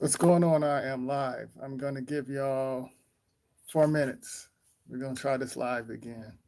What's going on? I am live. I'm going to give y'all 4 minutes. We're going to try this live again.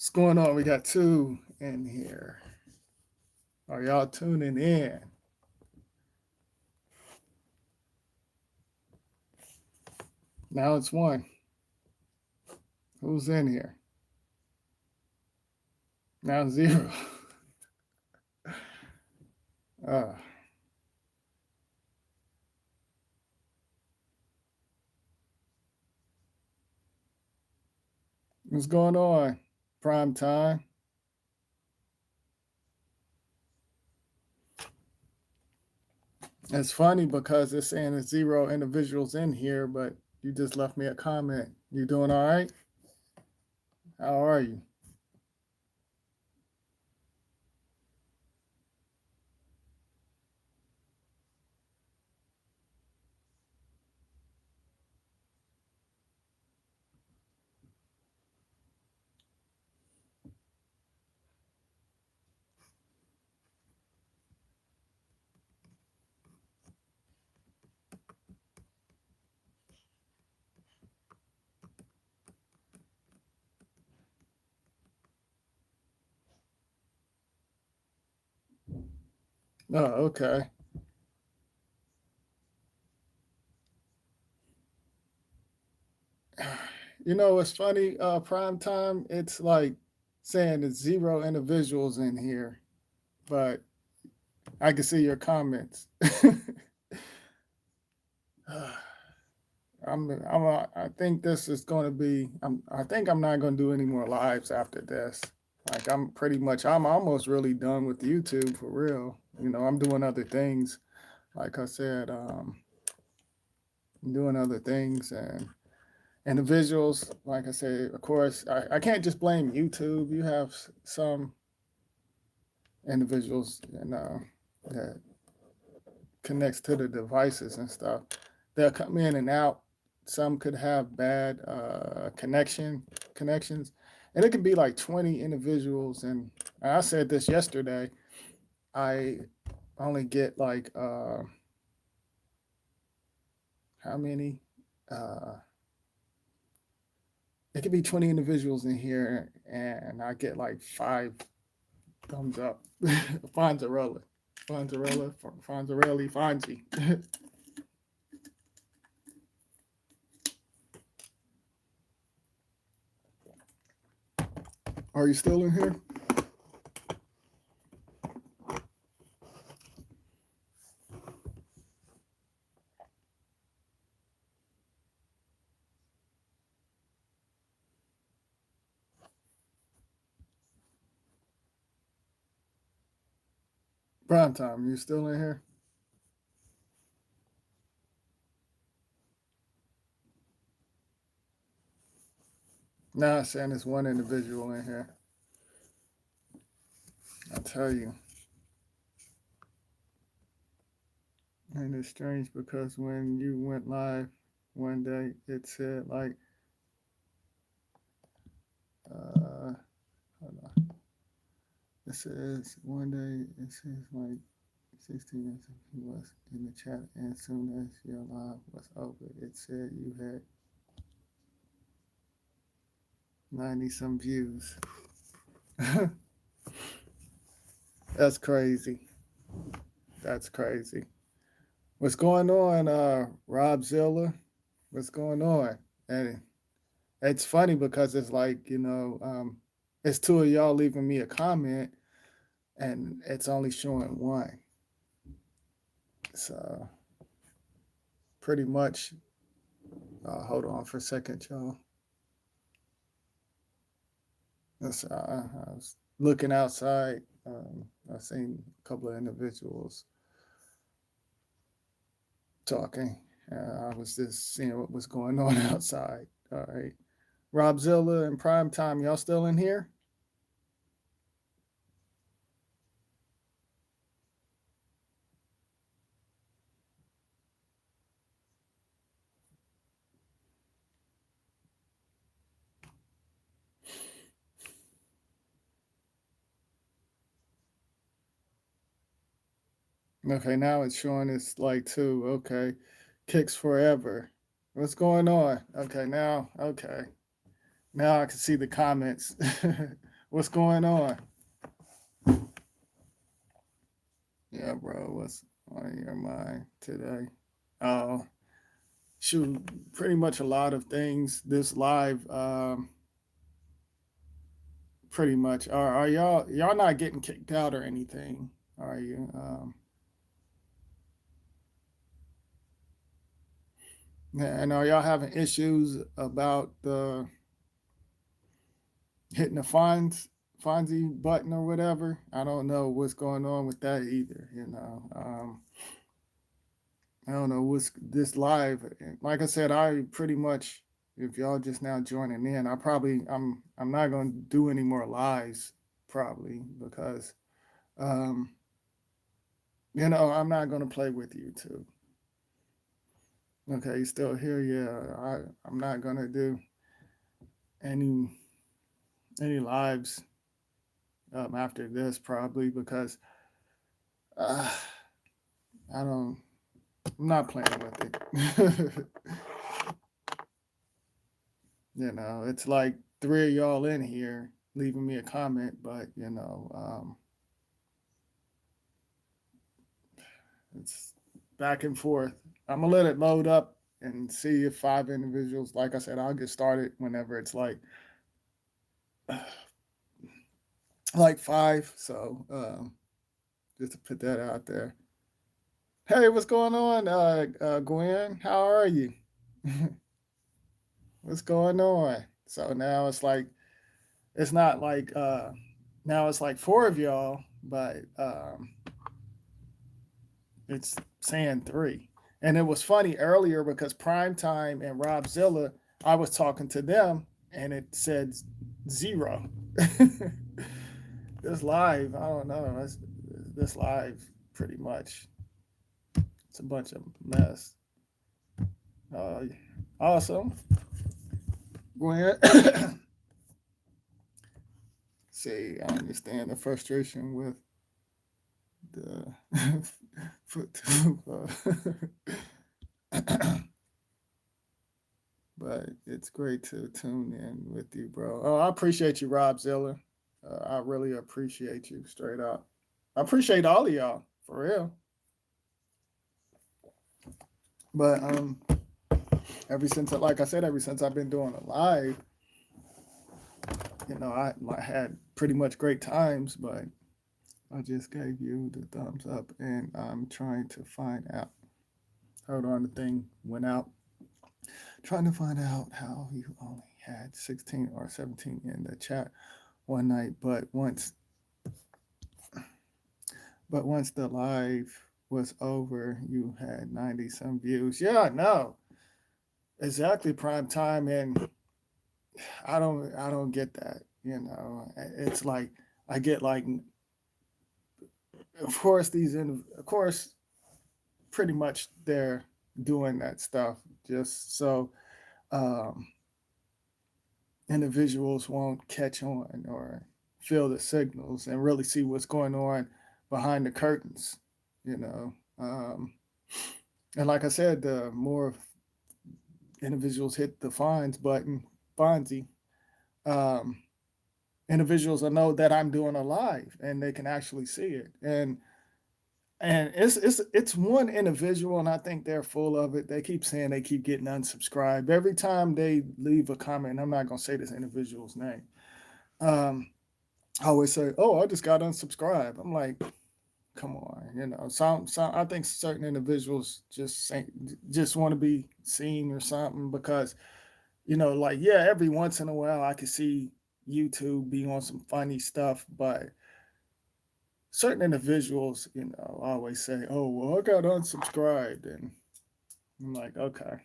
What's going on? We got two in here. Are y'all tuning in? Now it's one. Who's in here? Now zero. uh, what's going on? Prime time. It's funny because it's saying it's zero individuals in here, but you just left me a comment. You doing all right? How are you? Oh, okay. You know what's funny? Prime time. It's like saying it's zero individuals in here, but I can see your comments. I think this is going to be. I think I'm not going to do any more lives after this. Like I'm almost really done with YouTube for real. I'm doing other things. Like I said, I'm doing other things and the visuals. Like I said, of course, I can't just blame YouTube. You have some individuals, that connects to the devices and stuff. They'll come in and out. Some could have bad connections, and it could be like 20 individuals. And I said this yesterday. I only get like how many? Uh, it could be 20 individuals in here, and I get like five thumbs up. Fonzarella, Fonzarelli, Fonzie. Are you still in here? Prime time, you still in here? Nah, saying there's one individual in here. I tell you. And it's strange because when you went live one day, it said like, hold on. It says one day, it says like 16 minutes he was in the chat, and as soon as your live was over, it said you had 90 some views. That's crazy. That's crazy. What's going on, Rob Zilla? What's going on? And it's funny because it's like, it's two of y'all leaving me a comment and it's only showing one. So pretty much, hold on for a second, y'all. I was looking outside. I've seen a couple of individuals talking. I was just seeing what was going on outside. All right. Robzilla and Prime Time, y'all still in here? Okay, now it's showing it's like two. Okay. Kicks forever. What's going on? Okay, now, okay. Now I can see the comments. What's going on? Yeah, bro, what's on your mind today? Oh, shoot, pretty much a lot of things. This live, pretty much. Are y'all not getting kicked out or anything? Are you? And are y'all having issues about the hitting the Fonzie button or whatever? I don't know what's going on with that either. I don't know what's this live. Like I said, I pretty much, if y'all just now joining in, I'm not gonna do any more lives probably because um, I'm not gonna play with you too. Okay, you still here? Yeah, I'm not gonna do any lives after this probably because uh, I don't. I'm not playing with it. It's like three of y'all in here leaving me a comment, but it's back and forth. I'm gonna let it load up and see if five individuals. Like I said, I'll get started whenever it's like five. So just to put that out there. Hey, what's going on, Gwen? How are you? What's going on? So now it's not like now it's like four of y'all, but it's saying three. And it was funny earlier because Primetime and Robzilla, I was talking to them and it said zero. This live, I don't know. This live pretty much. It's a bunch of mess. Uh, awesome. Gwen. See, I understand the frustration with the foot. But it's great to tune in with you, bro. Oh, I appreciate you, Rob Ziller. I really appreciate you, straight up. I appreciate all of y'all, for real. But like I said, ever since I've been doing a live, I had pretty much great times, but I just gave you the thumbs up, and I'm trying to find out. Hold on, the thing went out. Trying to find out how you only had 16 or 17 in the chat one night, but once the live was over, you had 90 some views. Yeah, no, exactly, prime time, and I don't get that. It's like I get like, of course of course, pretty much they're doing that stuff just so um, individuals won't catch on or feel the signals and really see what's going on behind the curtains, you know. And like I said, the more individuals hit the fines button, Fonzie, um, individuals will know that I'm doing a live and they can actually see it. And it's one individual, and I think they're full of it. They keep saying they keep getting unsubscribed every time they leave a comment. I'm not gonna say this individual's name. I always say, "Oh, I just got unsubscribed." I'm like, "Come on," Some I think certain individuals just want to be seen or something because like, yeah, every once in a while I can see YouTube be on some funny stuff, but certain individuals, always say, "Oh, well, I got unsubscribed," and I'm like, "Okay,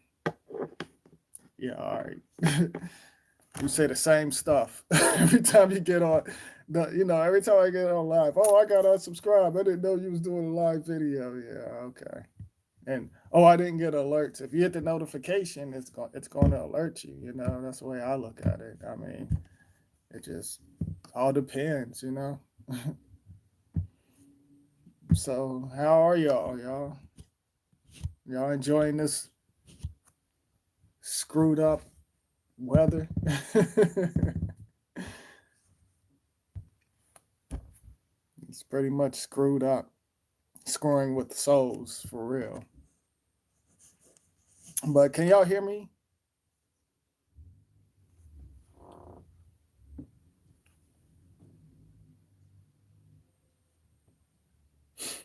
yeah, all right." You say the same stuff every time you get on. Every time I get on live, oh, I got unsubscribed. I didn't know you was doing a live video. Yeah, okay. And oh, I didn't get alerts. If you hit the notification, it's going to alert you. That's the way I look at it. I mean, it just all depends. So how are y'all? Y'all enjoying this screwed up weather? It's pretty much screwed up, screwing with the souls for real. But can y'all hear me?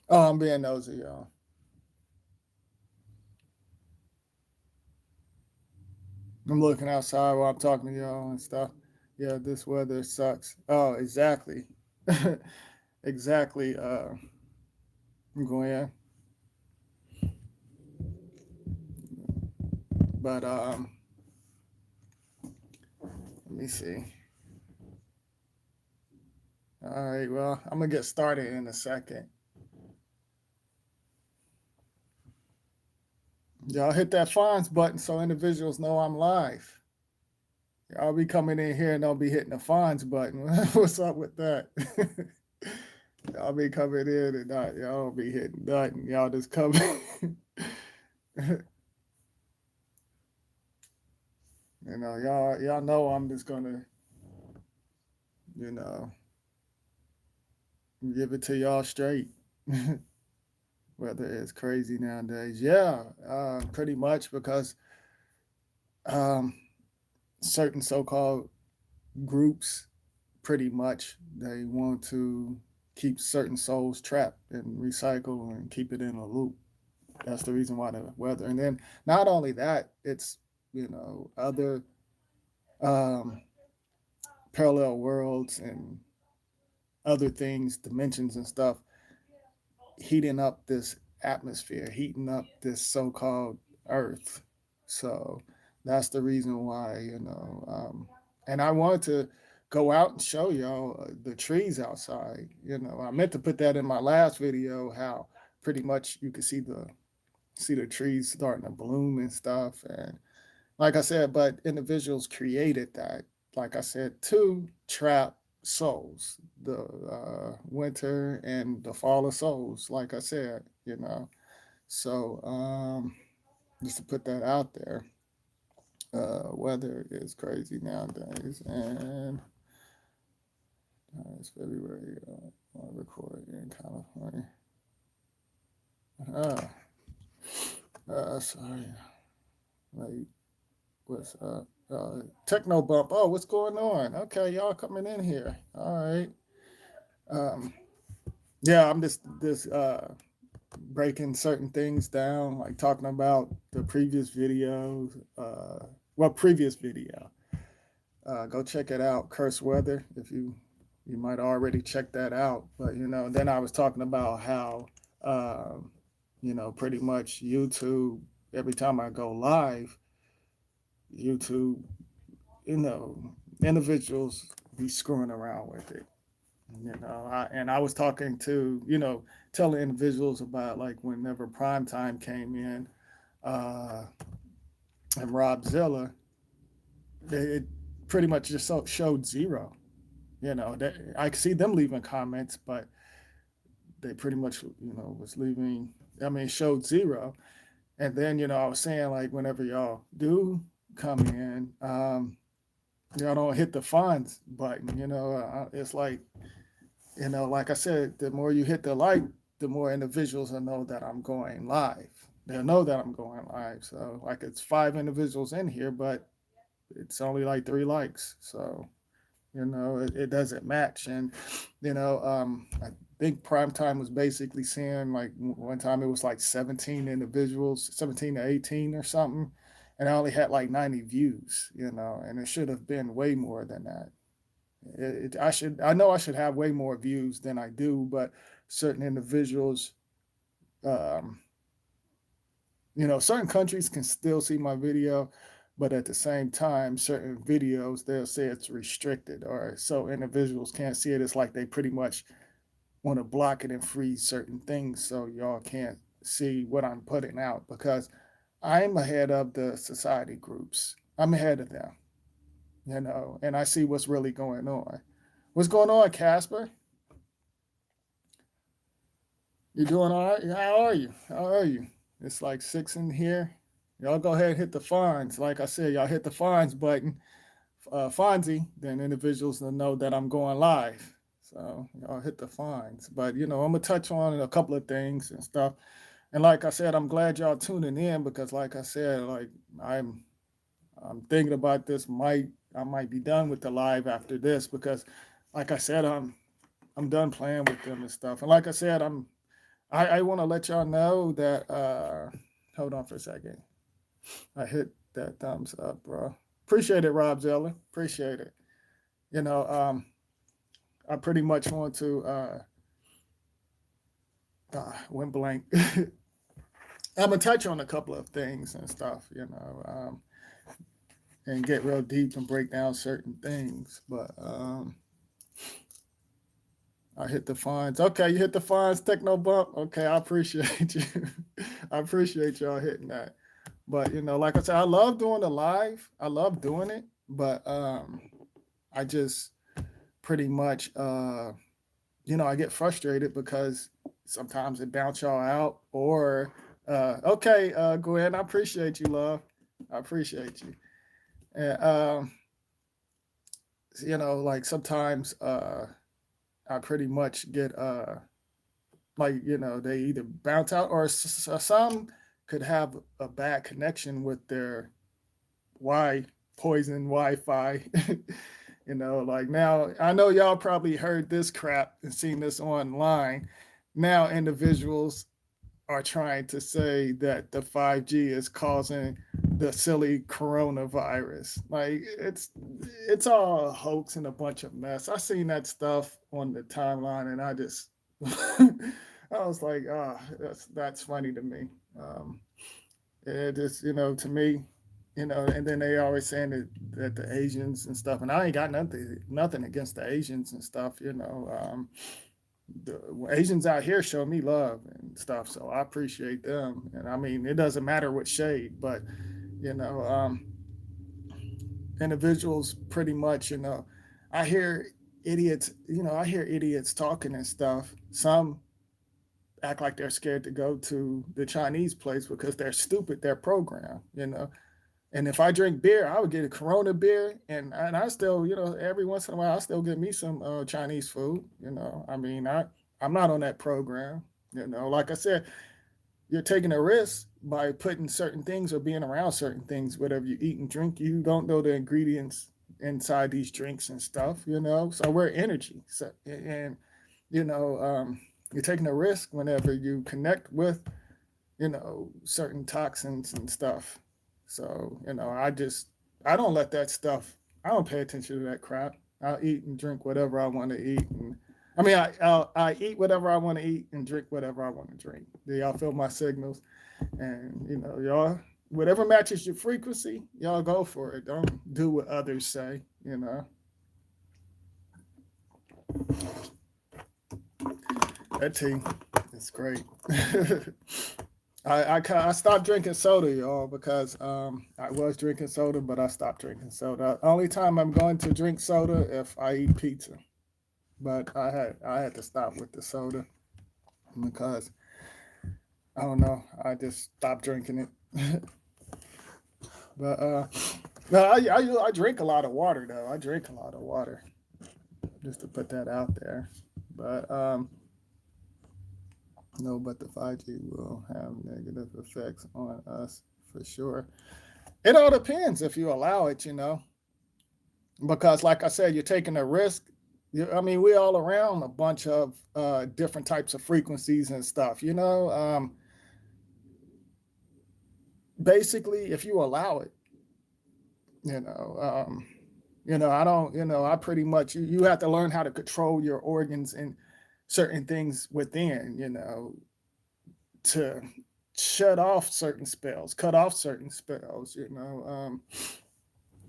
Oh, I'm being nosy, y'all. I'm looking outside while I'm talking to y'all and stuff. Yeah, this weather sucks. Oh, exactly. Exactly. I'm going, yeah. But let me see. All right, well, I'm gonna get started in a second. Y'all hit that fonts button so individuals know I'm live. Y'all be coming in here and don't be hitting the fonts button. What's up with that? Y'all be coming in and y'all don't be hitting nothing. Y'all just coming. Y'all know I'm just gonna, you know, give it to y'all straight. Weather is crazy nowadays. Yeah, pretty much because um, certain so-called groups, pretty much, they want to keep certain souls trapped and recycle and keep it in a loop. That's the reason why the weather. And then not only that, it's other um, parallel worlds and other things, dimensions and stuff, heating up this atmosphere, heating up this so-called Earth. So that's the reason why, and I wanted to go out and show y'all the trees outside. I meant to put that in my last video, how pretty much you could see the trees starting to bloom and stuff. And like I said, but individuals created that, like I said, to trap souls, the winter and the fall of souls, like I said. So just to put that out there, weather is crazy nowadays. And it's February, I record in California. Sorry. Like, what's up? Techno bump. Oh, what's going on? Okay, y'all coming in here. All right. Um, yeah, I'm just breaking certain things down, like talking about the previous videos. Previous video. Go check it out, Curse Weather. If you might already check that out, but then I was talking about how pretty much YouTube. Every time I go live, YouTube, individuals be screwing around with it. I was talking to, telling individuals about like whenever prime time came in, uh, and Rob Zilla, it pretty much just showed zero. I see them leaving comments, but they pretty much, was leaving. I mean, showed zero. And then, I was saying like whenever y'all do come in, y'all don't hit the funds button. It's like I said, the more you hit the like, the more individuals will know that I'm going live. They'll know that I'm going live. So like it's 5 individuals in here, but it's only like 3 likes. So it doesn't match. And I think prime time was basically seeing like one time it was like 17 individuals, 17 to 18 or something, and I only had like 90 views. And it should have been way more than that. I know I should have way more views than I do, but certain individuals, um, certain countries can still see my video, but at the same time, certain videos they'll say it's restricted, or so individuals can't see it. It's like they pretty much want to block it and freeze certain things so y'all can't see what I'm putting out because I'm ahead of the society groups. I'm ahead of them, and I see what's really going on. What's going on, Casper? You doing all right? How are you? How are you? It's like 6 in here. Y'all go ahead and hit the fines. Like I said, y'all hit the fines button, Fonzie, then individuals will know that I'm going live. So y'all hit the fines. But I'm gonna touch on a couple of things and stuff. And like I said, I'm glad y'all tuning in because, like I said, like I'm I'm thinking about this. I might be done with the live after this because, like I said, I'm done playing with them and stuff. And like I said, I want to let y'all know that. Hold on for a second. I hit that thumbs up, bro. Appreciate it, Rob Zeller. Appreciate it. You know, I pretty much want to went blank. I'm gonna touch on a couple of things and stuff, and get real deep and break down certain things. But I hit the fines. Okay, you hit the fines, Techno Bump. Okay, I appreciate you. I appreciate y'all hitting that. But like I said, I love doing the live. I love doing it, but I just pretty much I get frustrated because sometimes it bounce y'all out or okay, Gwen, I appreciate you, love. I appreciate you. And like sometimes I pretty much get they either bounce out or some could have a bad connection with their poison Wi-Fi. Like now I know y'all probably heard this crap and seen this online. Now individuals are trying to say that the 5G is causing the silly coronavirus. Like it's all a hoax and a bunch of mess. I seen that stuff on the timeline and I just I was like, that's funny to me. It just, to me, and then they always saying that the Asians and stuff, and I ain't got nothing against the Asians and stuff, the Asians out here show me love and stuff, so I appreciate them. And I mean, it doesn't matter what shade, but you know, um, individuals pretty much, I hear I hear idiots talking and stuff. Some act like they're scared to go to the Chinese place because they're stupid, they're programmed. And if I drink beer, I would get a Corona beer, and I still, every once in a while, I still get me some Chinese food. I mean, I'm not on that program. Like I said, you're taking a risk by putting certain things or being around certain things. Whatever you eat and drink, you don't know the ingredients inside these drinks and stuff. So we're energy. So and you know, you're taking a risk whenever you connect with certain toxins and stuff. So I don't let that stuff. I don't pay attention to that crap. I'll eat and drink whatever I want to eat, and I mean I eat whatever I want to eat and drink whatever I want to drink. Do y'all feel my signals? And y'all, whatever matches your frequency, y'all go for it. Don't do what others say. That tea is great. I stopped drinking soda, y'all, because I was drinking soda, but I stopped drinking soda. Only time I'm going to drink soda if I eat pizza, but I had to stop with the soda because I don't know. I just stopped drinking it. But no, I drink a lot of water though. I drink a lot of water, just to put that out there. But no, but the 5G will have negative effects on us for sure. It all depends if you allow it. Because like I said, you're taking a risk. I mean, we all around a bunch of different types of frequencies and stuff. Basically, if you allow it, you know, um, I don't, I pretty much, you have to learn how to control your organs and certain things within, to shut off certain spells, cut off certain spells,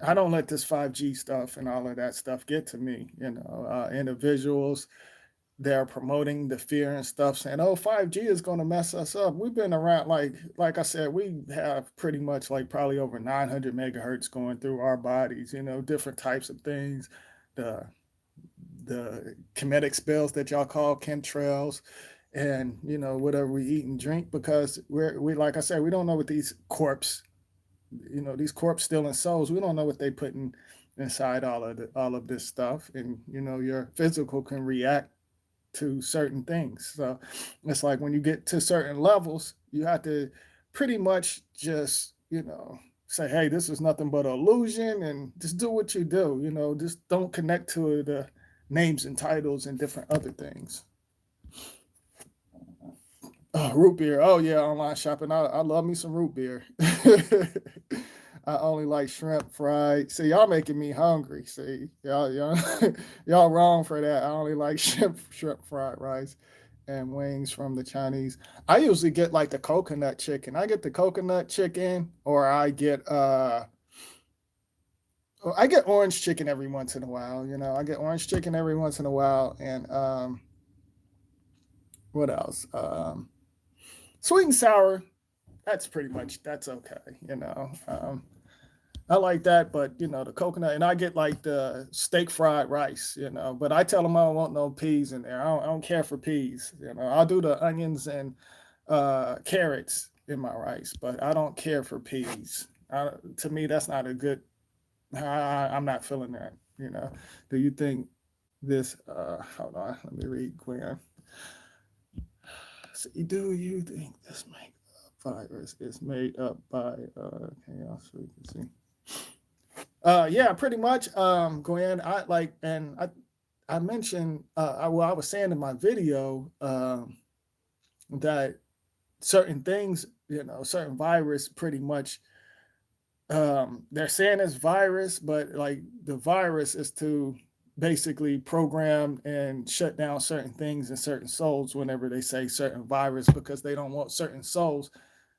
I don't let this 5G stuff and all of that stuff get to me, individuals, they're promoting the fear and stuff, saying, "Oh, 5G is going to mess us up." We've been around, like I said, we have pretty much like probably over 900 megahertz going through our bodies. Different types of things, the kinetic spells that y'all call chemtrails, and whatever we eat and drink, because we like I said, we don't know what these corpse stealing souls. We don't know what they putting inside all of this stuff, and your physical can react to certain things. So it's like when you get to certain levels, you have to pretty much just, say, hey, this is nothing but an illusion, and just do what you do. Just don't connect to the names and titles and different other things. Root beer. Oh yeah, online shopping. I love me some root beer. I only like shrimp fried. See, y'all making me hungry. See, y'all wrong for that. I only like shrimp fried rice and wings from the Chinese. I usually get like the coconut chicken. I get the coconut chicken, or I get orange chicken every once in a while. I get orange chicken every once in a while, and what else? Sweet and sour. That's okay. I like that, but the coconut, and I get like the steak fried rice, but I tell them I don't want no peas in there. I don't care for peas. I'll do the onions and carrots in my rice, but I don't care for peas. To me, that's not a good. I'm not feeling that. Do you think this? Hold on, let me read Gwen. See, do you think this virus is made up by chaos frequency? Yeah, pretty much. Gwen, I mentioned, I was saying in my video, that certain things, certain virus, pretty much, they're saying it's virus, but like the virus is to basically program and shut down certain things and certain souls whenever they say certain virus, because they don't want certain souls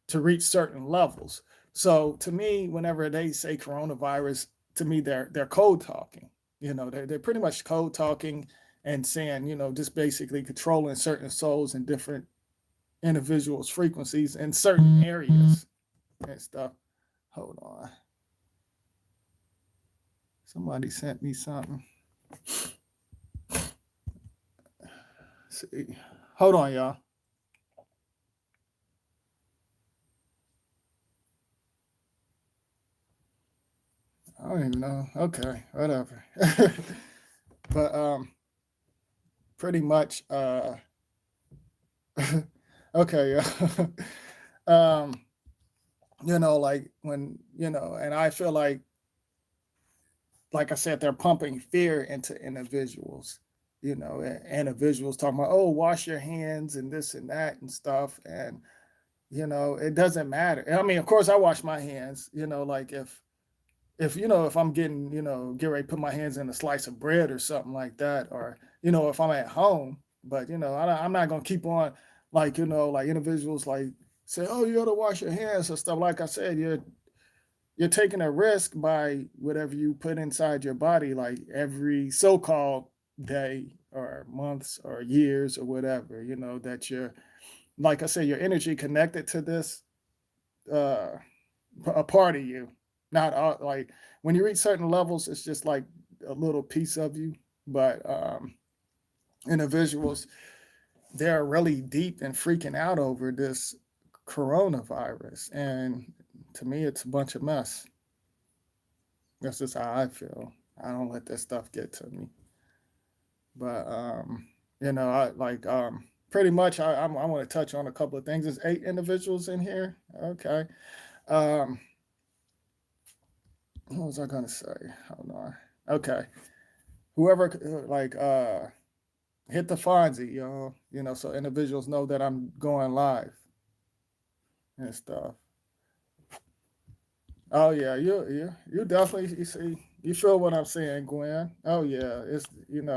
to reach certain levels. So to me, whenever they say coronavirus, to me they're code talking. They're pretty much code talking and saying, just basically controlling certain souls and different individuals' frequencies in certain areas and stuff. Hold on. Somebody sent me something. See. Hold on, y'all. I don't even know. Okay, whatever. But pretty much okay, yeah. um like when, and I feel like I said, they're pumping fear into individuals, individuals talking about, oh, wash your hands and this and that and stuff. And, it doesn't matter. I mean, of course I wash my hands, like if I'm getting, get ready to put my hands in a slice of bread or something like that, or, if I'm at home, but, I'm not going to keep on like, like individuals like say, oh, you got to wash your hands and stuff. Like I said, you're taking a risk by whatever you put inside your body, like every so-called day or months or years or whatever, that you're, like I said, your energy connected to this, a part of you, not all, like when you reach certain levels, it's just like a little piece of you. But individuals, they're really deep and freaking out over this coronavirus. And to me, it's a bunch of mess. That's just how I feel. I don't let that stuff get to me. But I like pretty much I want to touch on a couple of things. There's 8 individuals in here. Okay. Um, what was I gonna say? Hold on. Okay. Whoever hit the Fonzie, so individuals know that I'm going live and stuff. Oh yeah, you definitely, you see, You feel what I'm saying, Gwen? Oh yeah, it's you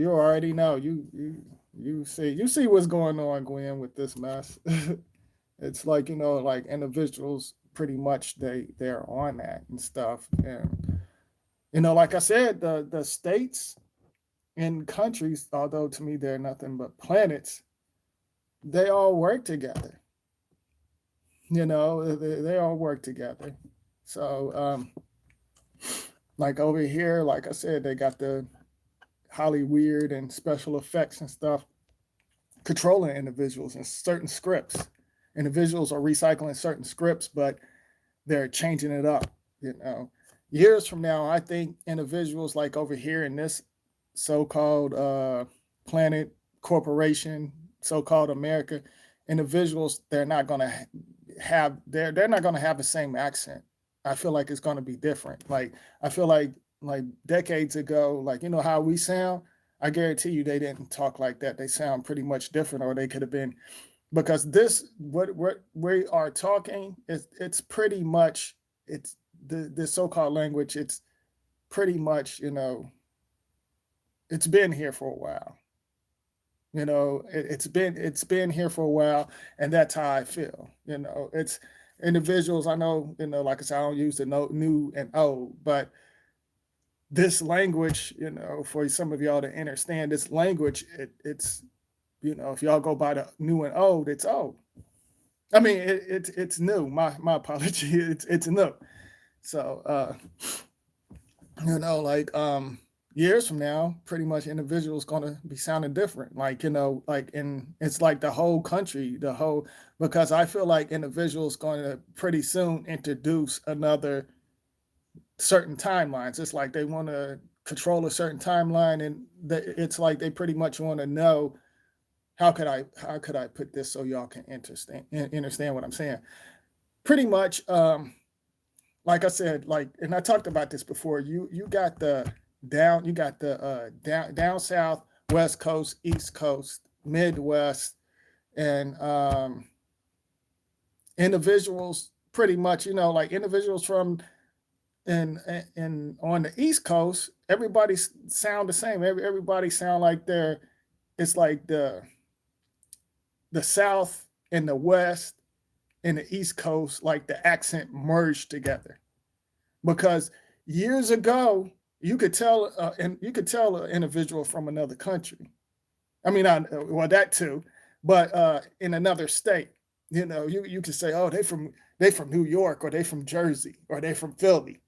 already know you see what's going on, Gwen, with this mess. It's like like individuals pretty much they're on that and stuff, and like I said, the states and countries, although to me they're nothing but planets, they all work together. They all work together. So like over here, like I said, they got the highly weird and special effects and stuff controlling individuals and certain scripts. Individuals are recycling certain scripts, but they're changing it up. You know, years from now, I think individuals like over here in this so-called planet corporation, so-called America, individuals they're not going to have the same accent. I feel like it's going to be different. Like I feel like decades ago, like how we sound. I guarantee you they didn't talk like that. They sound pretty much different, or they could have been because this what we are talking is it's pretty much it's the so-called language. It's pretty much it's been here for a while. It's been here for a while, and that's how I feel. It's individuals. I know. Like I said, I don't use the no, new and old, but this language, for some of y'all to understand this language, it's if y'all go by the new and old, it's old. I mean, it's new. My apology. It's new. So like years from now, pretty much individuals gonna be sounding different. Like like in it's like the whole country, the whole because I feel like individuals going to pretty soon introduce another certain timelines. It's like they want to control a certain timeline, and it's like they pretty much want to know how could I put this so y'all can understand what I'm saying. Pretty much, like I said, like, and I talked about this before. You got the you got the down south, west coast, east coast, midwest, and individuals. Pretty much, like individuals from and on the east coast, everybody sound the same. Everybody sound like they're it's like the south and the west and the east coast, like the accent merged together. Because years ago you could tell and you could tell an individual from another country. I mean, well, that too, but in another state. You could say, oh, they from New York, or they from Jersey, or they from Philly,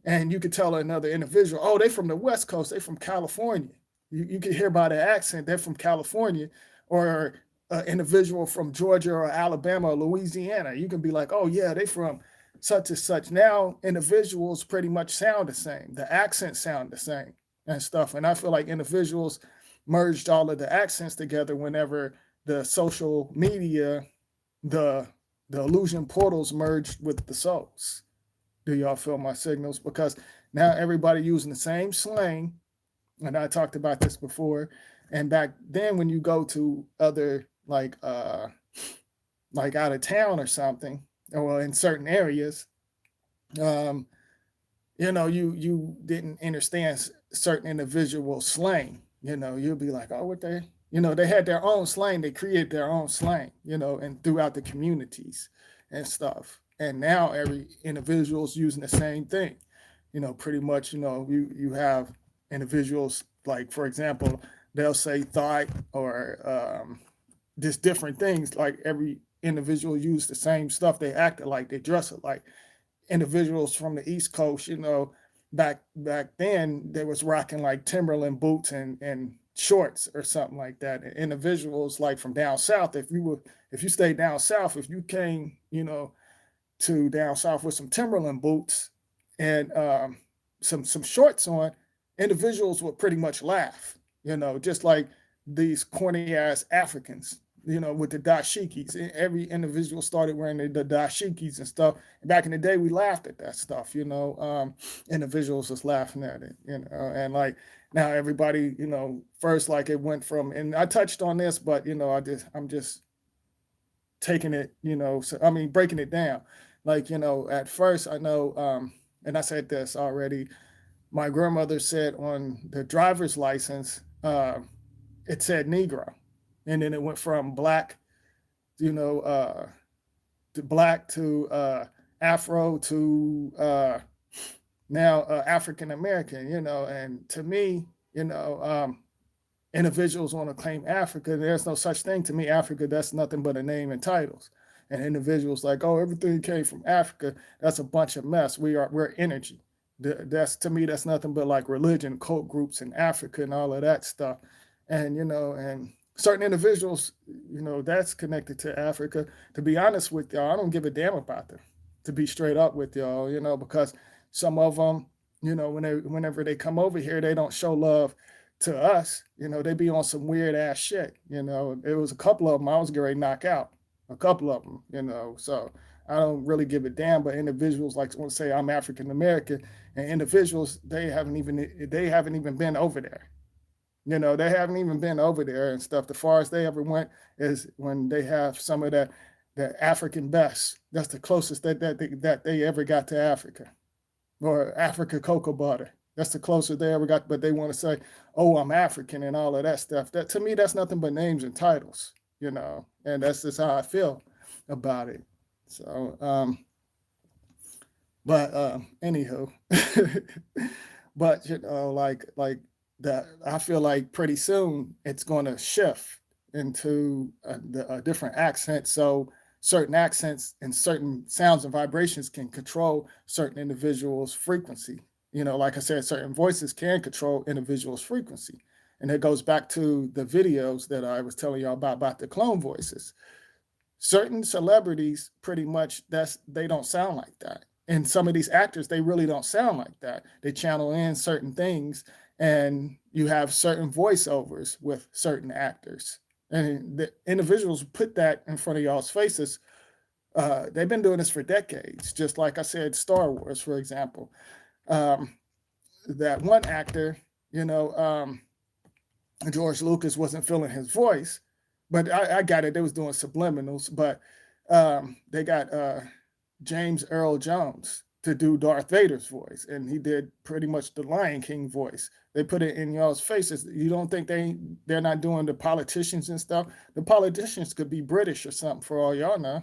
and you could tell another individual, oh, they from the West Coast, they from California. You could hear by the accent they're from California, or an individual from Georgia or Alabama or Louisiana. You can be like, oh yeah, they from such and such. Now individuals pretty much sound the same. The accents sound the same and stuff. And I feel like individuals merged all of the accents together whenever the social media, the illusion portals merged with the souls. Do y'all feel my signals? Because now everybody using the same slang, and I talked about this before. And back then, when you go to other like out of town or something, or in certain areas, um, you didn't understand certain individual slang. You'll be like, oh, what they had their own slang. They created their own slang, and throughout the communities and stuff. And now every individual's using the same thing. Pretty much, you have individuals like, for example, they'll say thought or just different things. Like every individual use the same stuff. They act alike. They dress alike. Individuals from the East Coast, back then they was rocking like Timberland boots and shorts or something like that. And individuals like from down south, if you stayed down south, if you came, to down south with some Timberland boots and some shorts on, individuals would pretty much laugh, just like these corny ass Africans, with the dashikis. Every individual started wearing the dashikis and stuff. And back in the day, we laughed at that stuff, individuals was laughing at it, and like now everybody, first, like it went from, and I touched on this, but, I'm just taking it, so I mean, breaking it down. Like, at first I know and I said this already, my grandmother said on the driver's license, it said Negro. And then it went from black, you know, to black to Afro to now African American, you know. And to me, you know, individuals want to claim Africa. There's no such thing to me. Africa, that's nothing but a name and titles. And individuals like, oh, everything came from Africa. That's a bunch of mess. We're energy. That's to me, that's nothing but like religion, cult groups in Africa and all of that stuff. And you know, and certain individuals, you know, that's connected to Africa. To be honest with y'all, I don't give a damn about them. To be straight up with y'all, you know, because some of them, you know, whenever they come over here, they don't show love to us. You know, they be on some weird ass shit. You know, it was a couple of them I was getting ready to knock out. A couple of them, you know. So I don't really give a damn. But individuals like want to say I'm African American, and individuals they haven't even been over there. You know, they haven't even been over there and stuff. The farthest they ever went is when they have some of that African best. That's the closest that they ever got to Africa, or Africa cocoa butter. That's the closest they ever got. But they want to say, "Oh, I'm African" and all of that stuff. That to me, that's nothing but names and titles. You know, and that's just how I feel about it. So, but anywho, but you know, like that, I feel like pretty soon it's going to shift into a different accent. So certain accents and certain sounds and vibrations can control certain individuals' frequency. You know, like I said, certain voices can control individuals' frequency. And it goes back to the videos that I was telling y'all about the clone voices. Certain celebrities pretty much they don't sound like that. And some of these actors, they really don't sound like that. They channel in certain things, and you have certain voiceovers with certain actors. And the individuals put that in front of y'all's faces. They've been doing this for decades. Just like I said, Star Wars, for example. Um, that one actor, you know, George Lucas wasn't feeling his voice, but I got it. They was doing subliminals, but they got James Earl Jones to do Darth Vader's voice, and he did pretty much the Lion King voice. They put it in y'all's faces. You don't think they're not doing the politicians and stuff? The politicians could be British or something for all y'all know,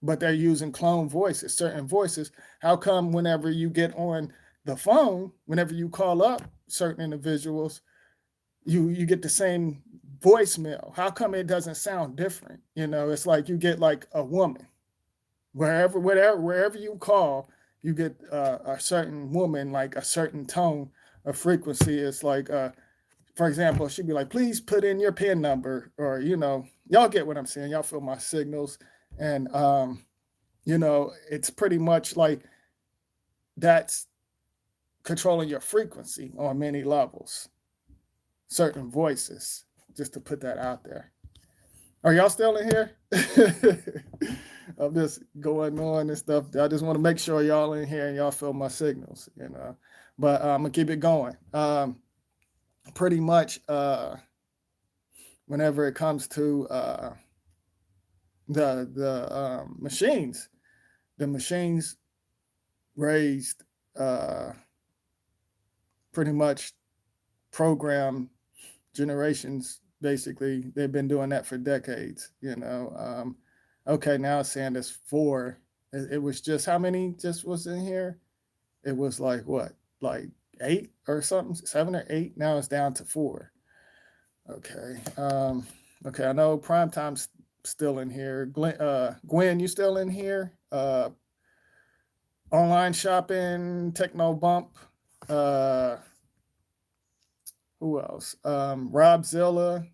but they're using clone voices, certain voices. How come whenever you get on the phone, whenever you call up certain individuals, you get the same voicemail? How come it doesn't sound different? You know, it's like you get like a woman wherever you call, you get a certain woman, like a certain tone of frequency. It's like, for example, she'd be like, "Please put in your PIN number," or you know, y'all get what I'm saying. Y'all feel my signals, and you know, it's pretty much like that's controlling your frequency on many levels. Certain voices, just to put that out there. Are y'all still in here? I'm just going on and stuff. I just want to make sure y'all in here and y'all feel my signals, you know. But I'm gonna keep it going. Pretty much, whenever it comes to the machines, the machines raised pretty much program generations. Basically, they've been doing that for decades. You know. Okay, now it's saying it's four. It was just how many just was in here? It was like what, like eight or something, 7 or 8. Now it's down to four. Okay. Okay, I know Primetime's still in here. Gwen, you still in here? Online shopping, Techno Bump. Who else? Rob Zilla.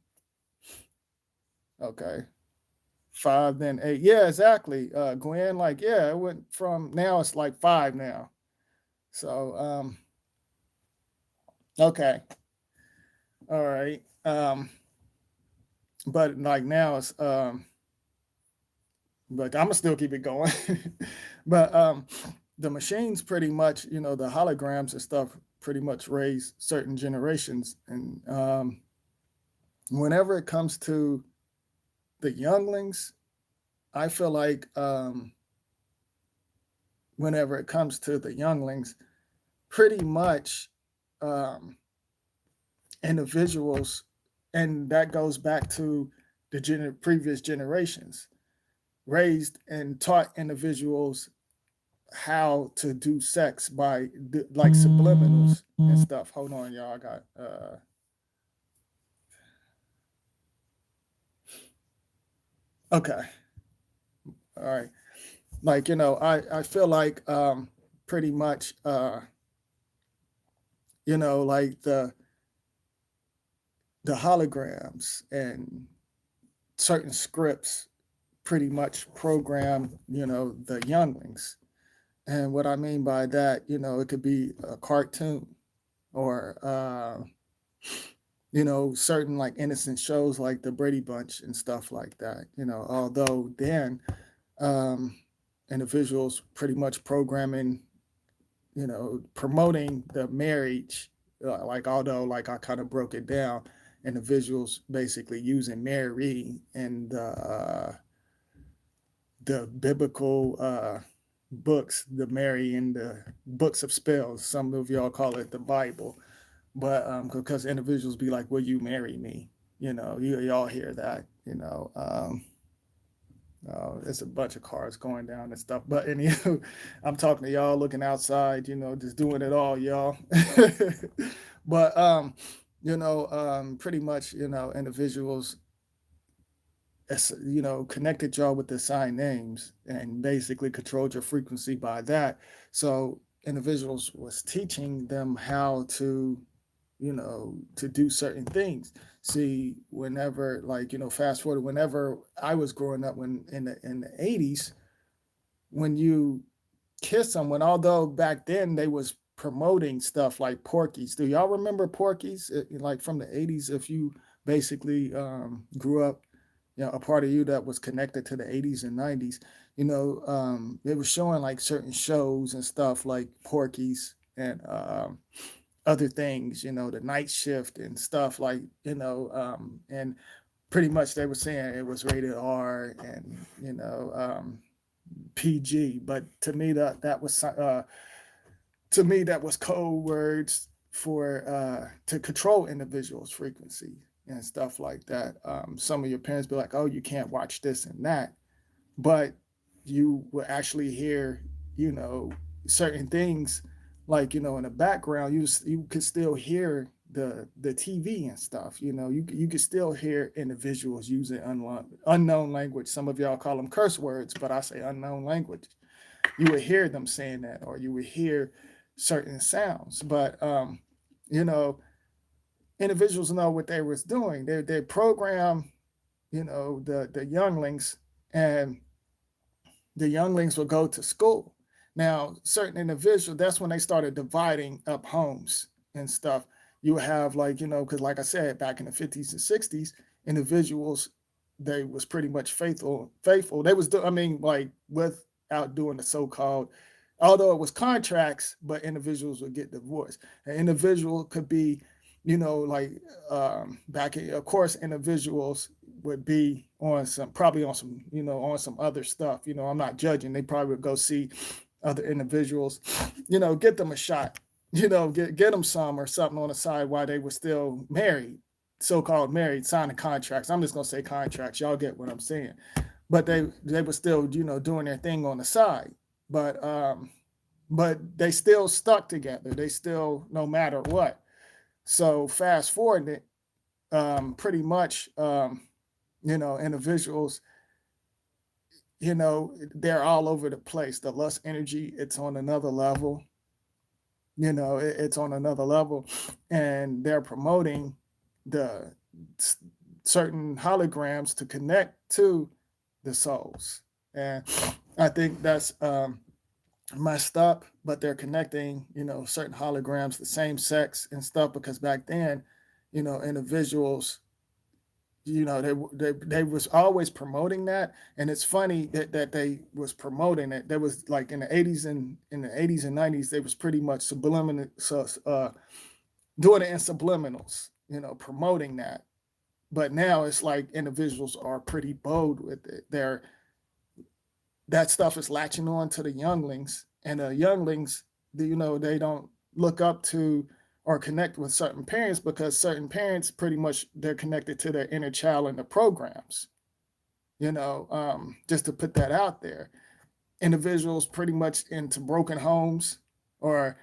Okay. 5, then 8. Yeah, exactly. Gwen, like, yeah, it went from now it's like 5 now. So, okay. All right. But like now it's but I'm gonna still keep it going. But the machines pretty much, you know, the holograms and stuff pretty much raise certain generations. And whenever it comes to the younglings, I feel like whenever it comes to the younglings, pretty much um, individuals, and that goes back to the previous generations, raised and taught individuals how to do sex by like subliminals and stuff. Hold on, y'all. I got okay. All right. Like, I feel like pretty much like the holograms and certain scripts pretty much program, the younglings. And what I mean by that, it could be a cartoon or certain like innocent shows like the Brady Bunch and stuff like that. Although then um, individuals pretty much programming, promoting the marriage. Like although like I kind of broke it down, individuals basically using Mary and the biblical books, the Mary and the books of spells. Some of y'all call it the Bible, but because individuals be like, "Will you marry me?" Y'all hear that. It's a bunch of cars going down and stuff. But anyway, I'm talking to y'all looking outside, just doing it all, y'all. But pretty much, individuals, connected y'all with the assigned names and basically controlled your frequency by that. So individuals was teaching them how to, to do certain things. See, whenever, like, fast forward, whenever I was growing up, when in the 80s, when you kiss someone, although back then they was promoting stuff like Porky's. Do y'all remember Porky's? Like from the 80s, if you basically grew up, a part of you that was connected to the 80s and 90s, they were showing like certain shows and stuff like Porky's and other things, the night shift and stuff like, and pretty much they were saying it was rated R and, PG. But to me that was code words for to control individuals' frequency and stuff like that. Some of your parents be like, "Oh, you can't watch this and that," but you will actually hear, certain things, like in the background. You could still hear the TV and stuff. You could still hear individuals using unknown language. Some of y'all call them curse words, but I say unknown language. You would hear them saying that, or you would hear certain sounds. But you know, individuals know what they was doing. They program, the younglings, and the younglings will go to school. Now, certain individuals, that's when they started dividing up homes and stuff. You have, like, because like I said, back in the 50s and 60s, individuals, they was pretty much faithful. They was, I mean, like, without doing the so-called, although it was contracts, but individuals would get divorced. An individual could be, like, back in, of course, individuals would be on some, probably on some, on some other stuff. I'm not judging. They probably would go see other individuals, get them a shot, get them some or something on the side while they were still married, so-called married, signing contracts. I'm just gonna say contracts. Y'all get what I'm saying. But they were still, doing their thing on the side. But they still stuck together. They still, no matter what. So fast forward it, pretty much, individuals, they're all over the place. The lust energy, it's on another level. It's on another level, and they're promoting the certain holograms to connect to the souls. And I think that's messed up, but they're connecting, certain holograms, the same sex and stuff, because back then, individuals, they was always promoting that. And it's funny that they was promoting it. There was, like, in the 80s and 90s, they was pretty much subliminal, so doing it in subliminals, promoting that. But now it's like individuals are pretty bold with it. That stuff is latching on to the younglings, and younglings, they don't look up to or connect with certain parents because certain parents pretty much they're connected to their inner child in the programs. Just to put that out there, individuals pretty much into broken homes or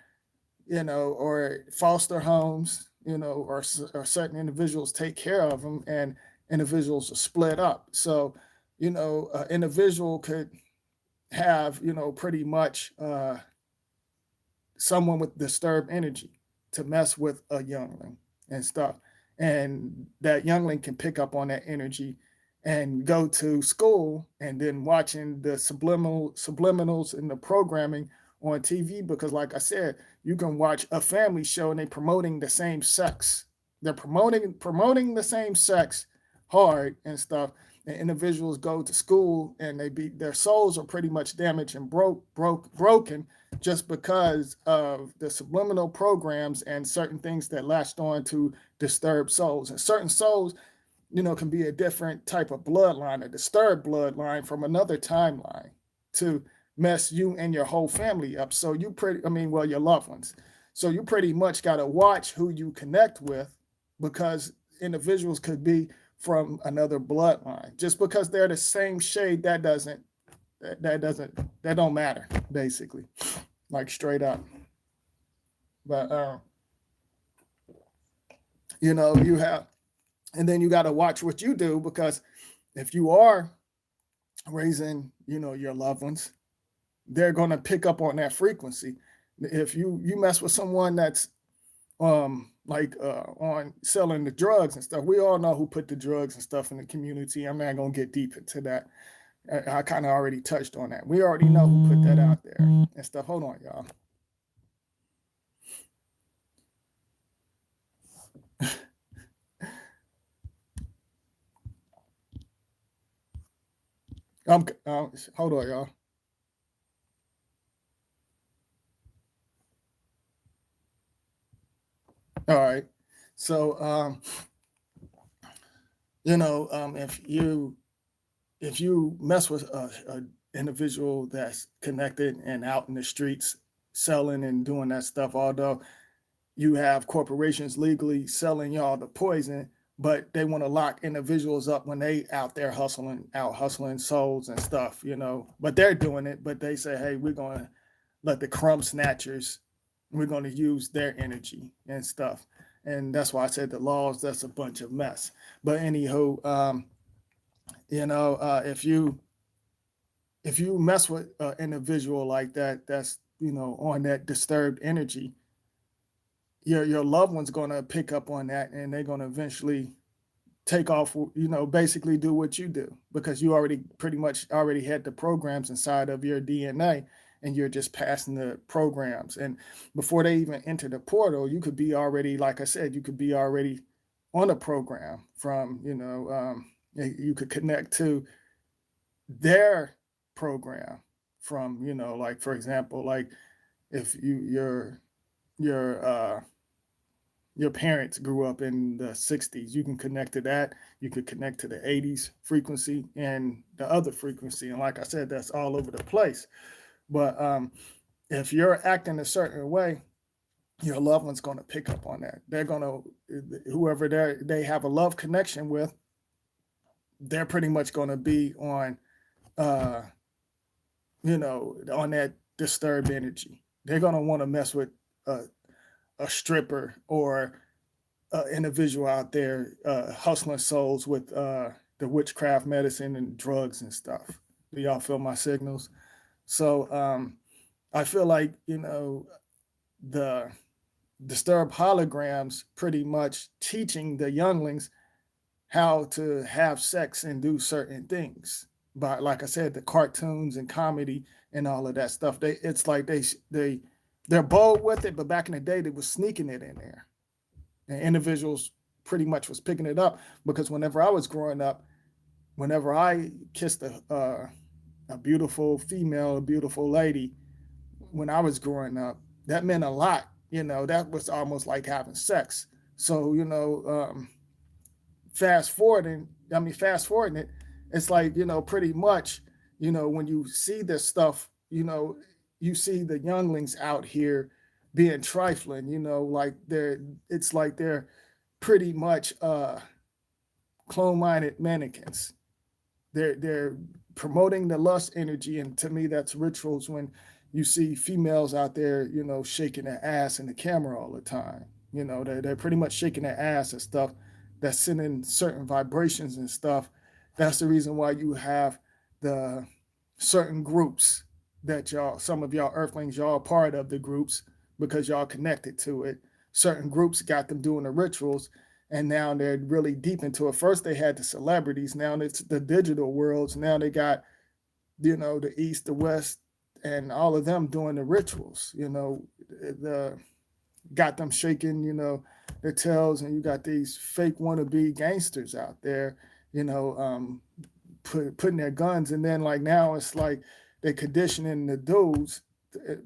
or foster homes, or certain individuals take care of them, and individuals are split up. So, an individual could have, pretty much someone with disturbed energy to mess with a youngling and stuff. And that youngling can pick up on that energy and go to school and then watching the subliminals and the programming on TV, because like I said, you can watch a family show and they promoting the same sex. They're promoting the same sex hard and stuff. And individuals go to school and their souls are pretty much damaged and broken just because of the subliminal programs and certain things that latched on to disturbed souls. And certain souls, can be a different type of bloodline, a disturbed bloodline from another timeline to mess you and your whole family up. So your loved ones. So you pretty much got to watch who you connect with, because individuals could be from another bloodline. Just because they're the same shade, that don't matter, basically, like straight up. But you have, and then you got to watch what you do, because if you are raising, your loved ones, they're going to pick up on that frequency. If you mess with someone that's on selling the drugs and stuff, we all know who put the drugs and stuff in the community. I'm not going to get deep into that. I kind of already touched on that. We already know who put that out there and stuff. Hold on, y'all. Hold on, y'all. All right. So, if you mess with a individual that's connected and out in the streets selling and doing that stuff, although you have corporations legally selling y'all the poison, but they want to lock individuals up when they out there hustling souls and stuff, but they're doing it, but they say, hey, we're going to let the crumb snatchers, we're going to use their energy and stuff. And that's why I said the laws, that's a bunch of mess. But anywho, if you mess with an individual like that, that's on that disturbed energy, your loved one's going to pick up on that, and they're going to eventually take off, basically do what you do, because you already pretty much already had the programs inside of your DNA, and you're just passing the programs. And before they even enter the portal, you could be already, like I said, you could be already on a program from, you could connect to their program from, like, for example, like if your parents grew up in the 60s, you can connect to that. You could connect to the 80s frequency and the other frequency. And like I said, that's all over the place. But if you're acting a certain way, your loved one's going to pick up on that. They're going to, whoever they have a love connection with, they're pretty much going to be on, on that disturbed energy. They're going to want to mess with a stripper or an individual out there hustling souls with the witchcraft medicine and drugs and stuff. Do y'all feel my signals? So I feel like, the disturbed holograms pretty much teaching the younglings how to have sex and do certain things. But like I said, the cartoons and comedy and all of that stuff, it's like they're bold with it, but back in the day they were sneaking it in there. And individuals pretty much was picking it up, because whenever I was growing up, whenever I kissed a beautiful female, a beautiful lady, when I was growing up, that meant a lot. That was almost like having sex. So, fast forwarding it, it's like, pretty much, when you see this stuff, you see the younglings out here being trifling, like it's like they're pretty much clone-minded mannequins. They're promoting the lust energy, and to me, that's rituals when you see females out there, shaking their ass in the camera all the time. They're pretty much shaking their ass and stuff. That's sending certain vibrations and stuff. That's the reason why you have the certain groups that some of y'all earthlings, y'all are part of the groups because y'all connected to it. Certain groups got them doing the rituals, and now they're really deep into it. First, they had the celebrities. Now it's the digital worlds. Now they got, the East, the West, and all of them doing the rituals. The got them shaking, their tails, and you got these fake wannabe gangsters out there, putting their guns, and then like now it's like they're conditioning the dudes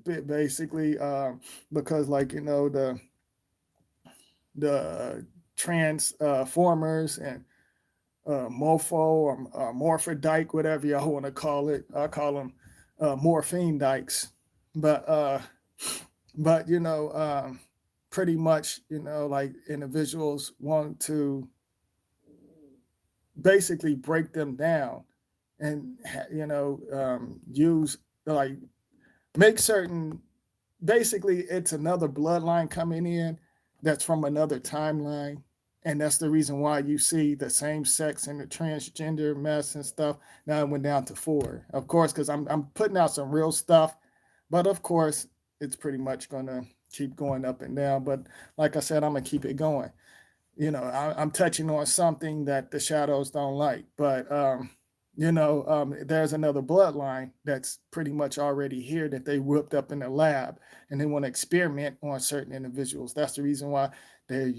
basically, because like the transformers and mofo or morphodike, whatever y'all want to call it. I call them morphine dykes, but pretty much, like individuals want to basically break them down and use, like, make certain, basically it's another bloodline coming in that's from another timeline, and that's the reason why you see the same sex and the transgender mess and stuff. Now it went down to 4, of course, because I'm putting out some real stuff, but of course it's pretty much gonna keep going up and down. But like I said, I'm gonna keep it going. I'm touching on something that the shadows don't like, but there's another bloodline that's pretty much already here that they whipped up in the lab, and they want to experiment on certain individuals. That's the reason why they're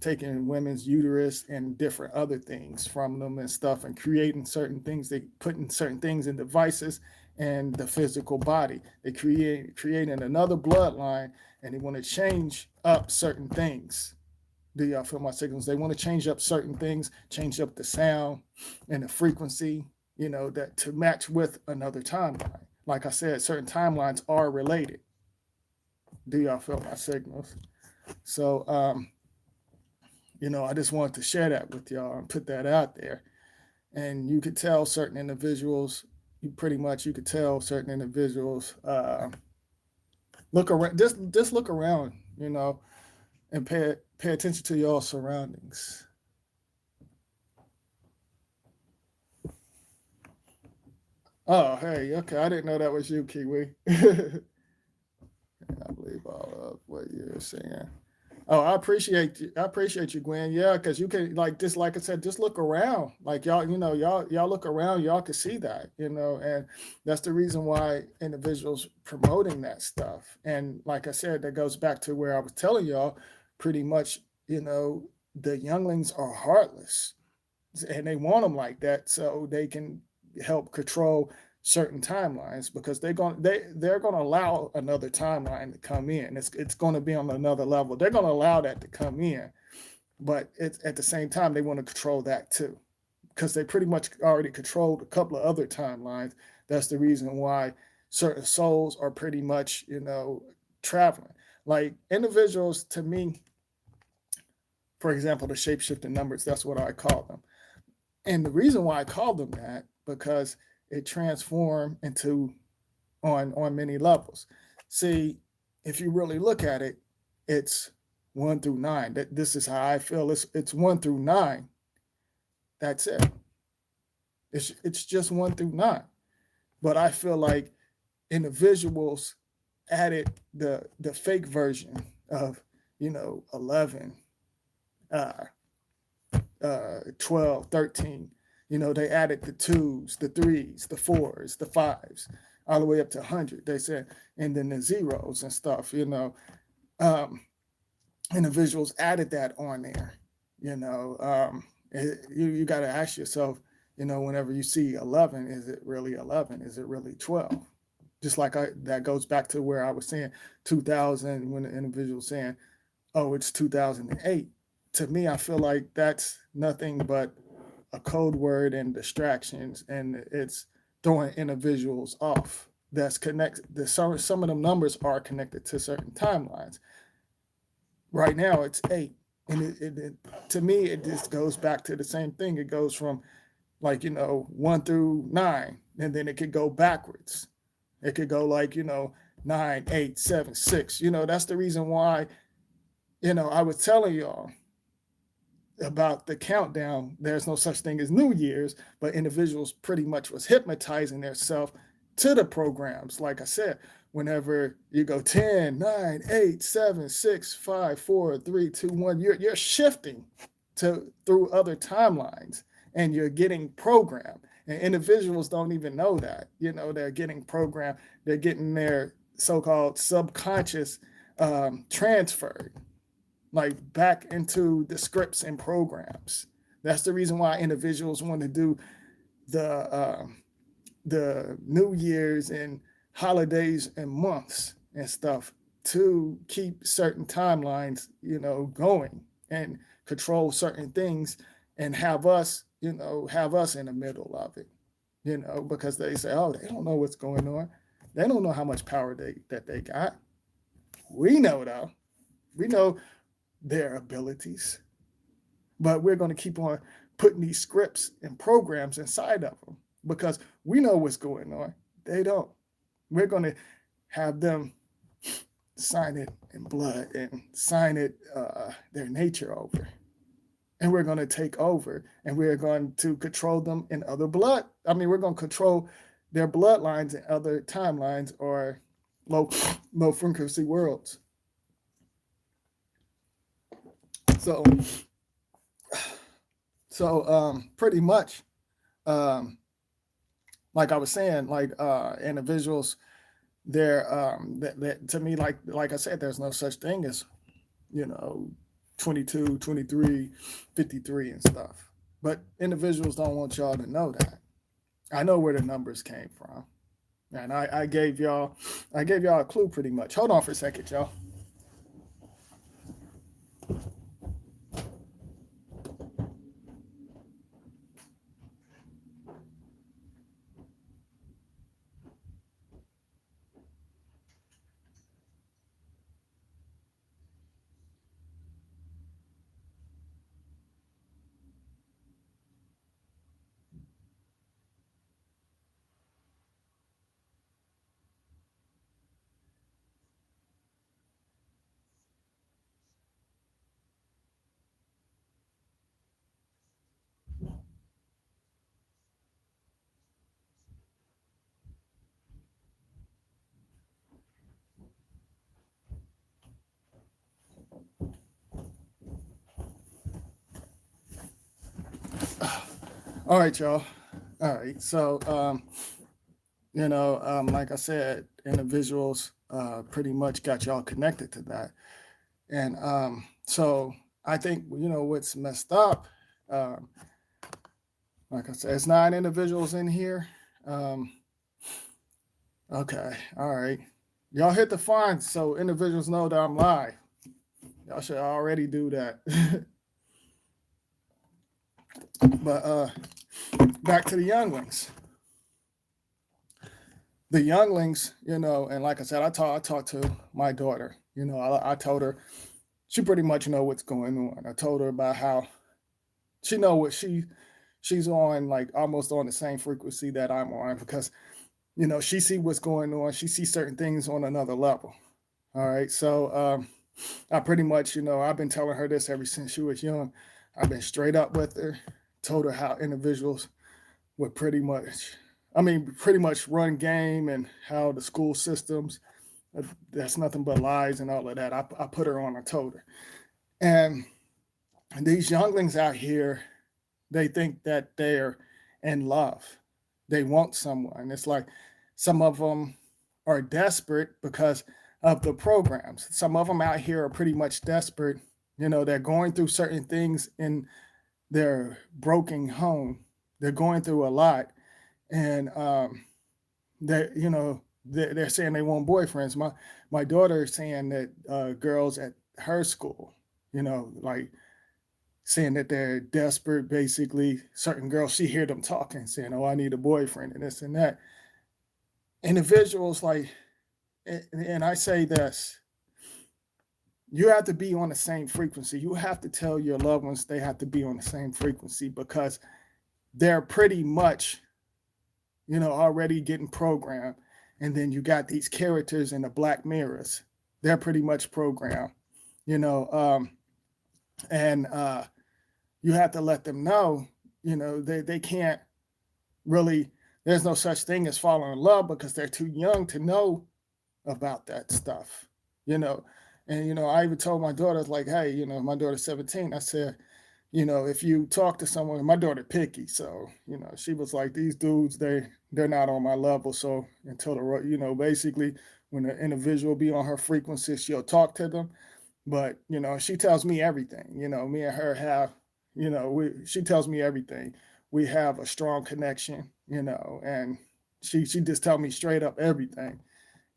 taking women's uterus and different other things from them and stuff, and creating certain things. They putting certain things in devices and the physical body. They creating another bloodline, and they want to change up certain things. Do y'all feel my signals? They want to change up certain things, change up the sound and the frequency, that to match with another timeline. Like I said, certain timelines are related. Do y'all feel my signals? So, I just wanted to share that with y'all and put that out there. And you could tell certain individuals, you could tell certain individuals, look around, just look around, and pay attention to your surroundings. Oh, hey, okay, I didn't know that was you, Kiwi. I believe all of what you're saying. Oh, I appreciate you. I appreciate you, Gwen. Yeah, because you can, like, just like I said, just look around. Like y'all, y'all look around, y'all can see that, and that's the reason why individuals promoting that stuff. And like I said, that goes back to where I was telling y'all, pretty much, the younglings are heartless, and they want them like that so they can help control certain timelines, because they're going to allow another timeline to come in. It's going to be on another level. They're going to allow that to come in, but it's at the same time they want to control that too, because they pretty much already controlled a couple of other timelines. That's the reason why certain souls are pretty much traveling. Like individuals, to me, for example, the shapeshifting numbers, that's what I call them. And the reason why I call them that, because it transformed into on many levels. See, if you really look at it, it's 1 through 9. This is how I feel. It's 1 through 9. That's it. It's just 1 through 9. But I feel like individuals added the fake version of 11, 12, 13. They added the 2s, the 3s, the 4s, the 5s, all the way up to 100. They said, and then the zeros and stuff. Individuals added that on there. You got to ask yourself, whenever you see 11, is it really 11? Is it really 12? Just like that goes back to where I was saying 2000, when the individual saying, oh, it's 2008. To me, I feel like that's nothing but a code word and distractions, and it's throwing individuals off. that's connected. Some of them numbers are connected to certain timelines. Right now, it's 8, and to me, it just goes back to the same thing. It goes from, like, 1 through 9, and then it could go backwards. It could go like, 9, 8, 7, 6. That's the reason why, I was telling y'all about the countdown. There's no such thing as New Year's, but individuals pretty much was hypnotizing themselves to the programs. Like I said, whenever you go 10, 9, 8, 7, 6, 5, 4, 3, 2, 1, you're shifting through other timelines, and you're getting programmed. And individuals don't even know that. They're getting programmed. They're getting their so-called subconscious transferred, like, back into the scripts and programs. That's the reason why individuals want to do the New Year's and holidays and months and stuff, to keep certain timelines, going, and control certain things, and have us in the middle of it, because they say, oh, they don't know what's going on. They don't know how much power they got. We know, though. We know their abilities, but we're going to keep on putting these scripts and programs inside of them, because we know what's going on. They don't. We're going to have them sign it in blood and sign it their nature over, and we're going to take over, and we're going to control them in other blood. I mean, we're going to control their bloodlines in other timelines, or low frequency worlds. So pretty much, like I was saying, like, individuals, they're to me, like I said, there's no such thing as, 22, 23, 53 and stuff. But individuals don't want y'all to know that. I know where the numbers came from. And I gave y'all a clue pretty much. Hold on for a second, y'all. All right, y'all. All right. So, like I said, individuals pretty much got y'all connected to that. And so I think, what's messed up, um, like I said, it's 9 individuals in here. Okay. All right. Y'all hit the fine so individuals know that I'm live. Y'all should already do that. But back to the younglings. The younglings, and like I said, I talked to my daughter. I told her, she pretty much know what's going on. I told her about how she know what she's on, like, almost on the same frequency that I'm on, because she see what's going on. She sees certain things on another level. All right. So I pretty much, I've been telling her this ever since she was young. I've been straight up with her, told her how individuals would pretty much run game, and how the school systems, that's nothing but lies and all of that. I put her on, I told her. And these younglings out here, they think that they're in love. They want someone. It's like, some of them are desperate because of the programs. Some of them out here are pretty much desperate. They're going through certain things in their broken home. They're going through a lot. And they're saying they want boyfriends. My daughter is saying that girls at her school, like, saying that they're desperate. Basically, certain girls, she hear them talking, saying, "Oh, I need a boyfriend," and this and that. individuals like, and I say this, you have to be on the same frequency. You have to tell your loved ones they have to be on the same frequency because they're pretty much, already getting programmed. And then you got these characters in the Black Mirrors. They're pretty much programmed, you know, and you have to let them know, they can't really, there's no such thing as falling in love because they're too young to know about that stuff, you know. And, I even told my daughter, like, hey, my daughter's 17. I said, if you talk to someone, my daughter picky, so she was like, these dudes, they're not on my level. So until basically when the individual be on her frequency, she'll talk to them. But she tells me everything. Me and her have, she tells me everything. We have a strong connection, and she just tell me straight up everything.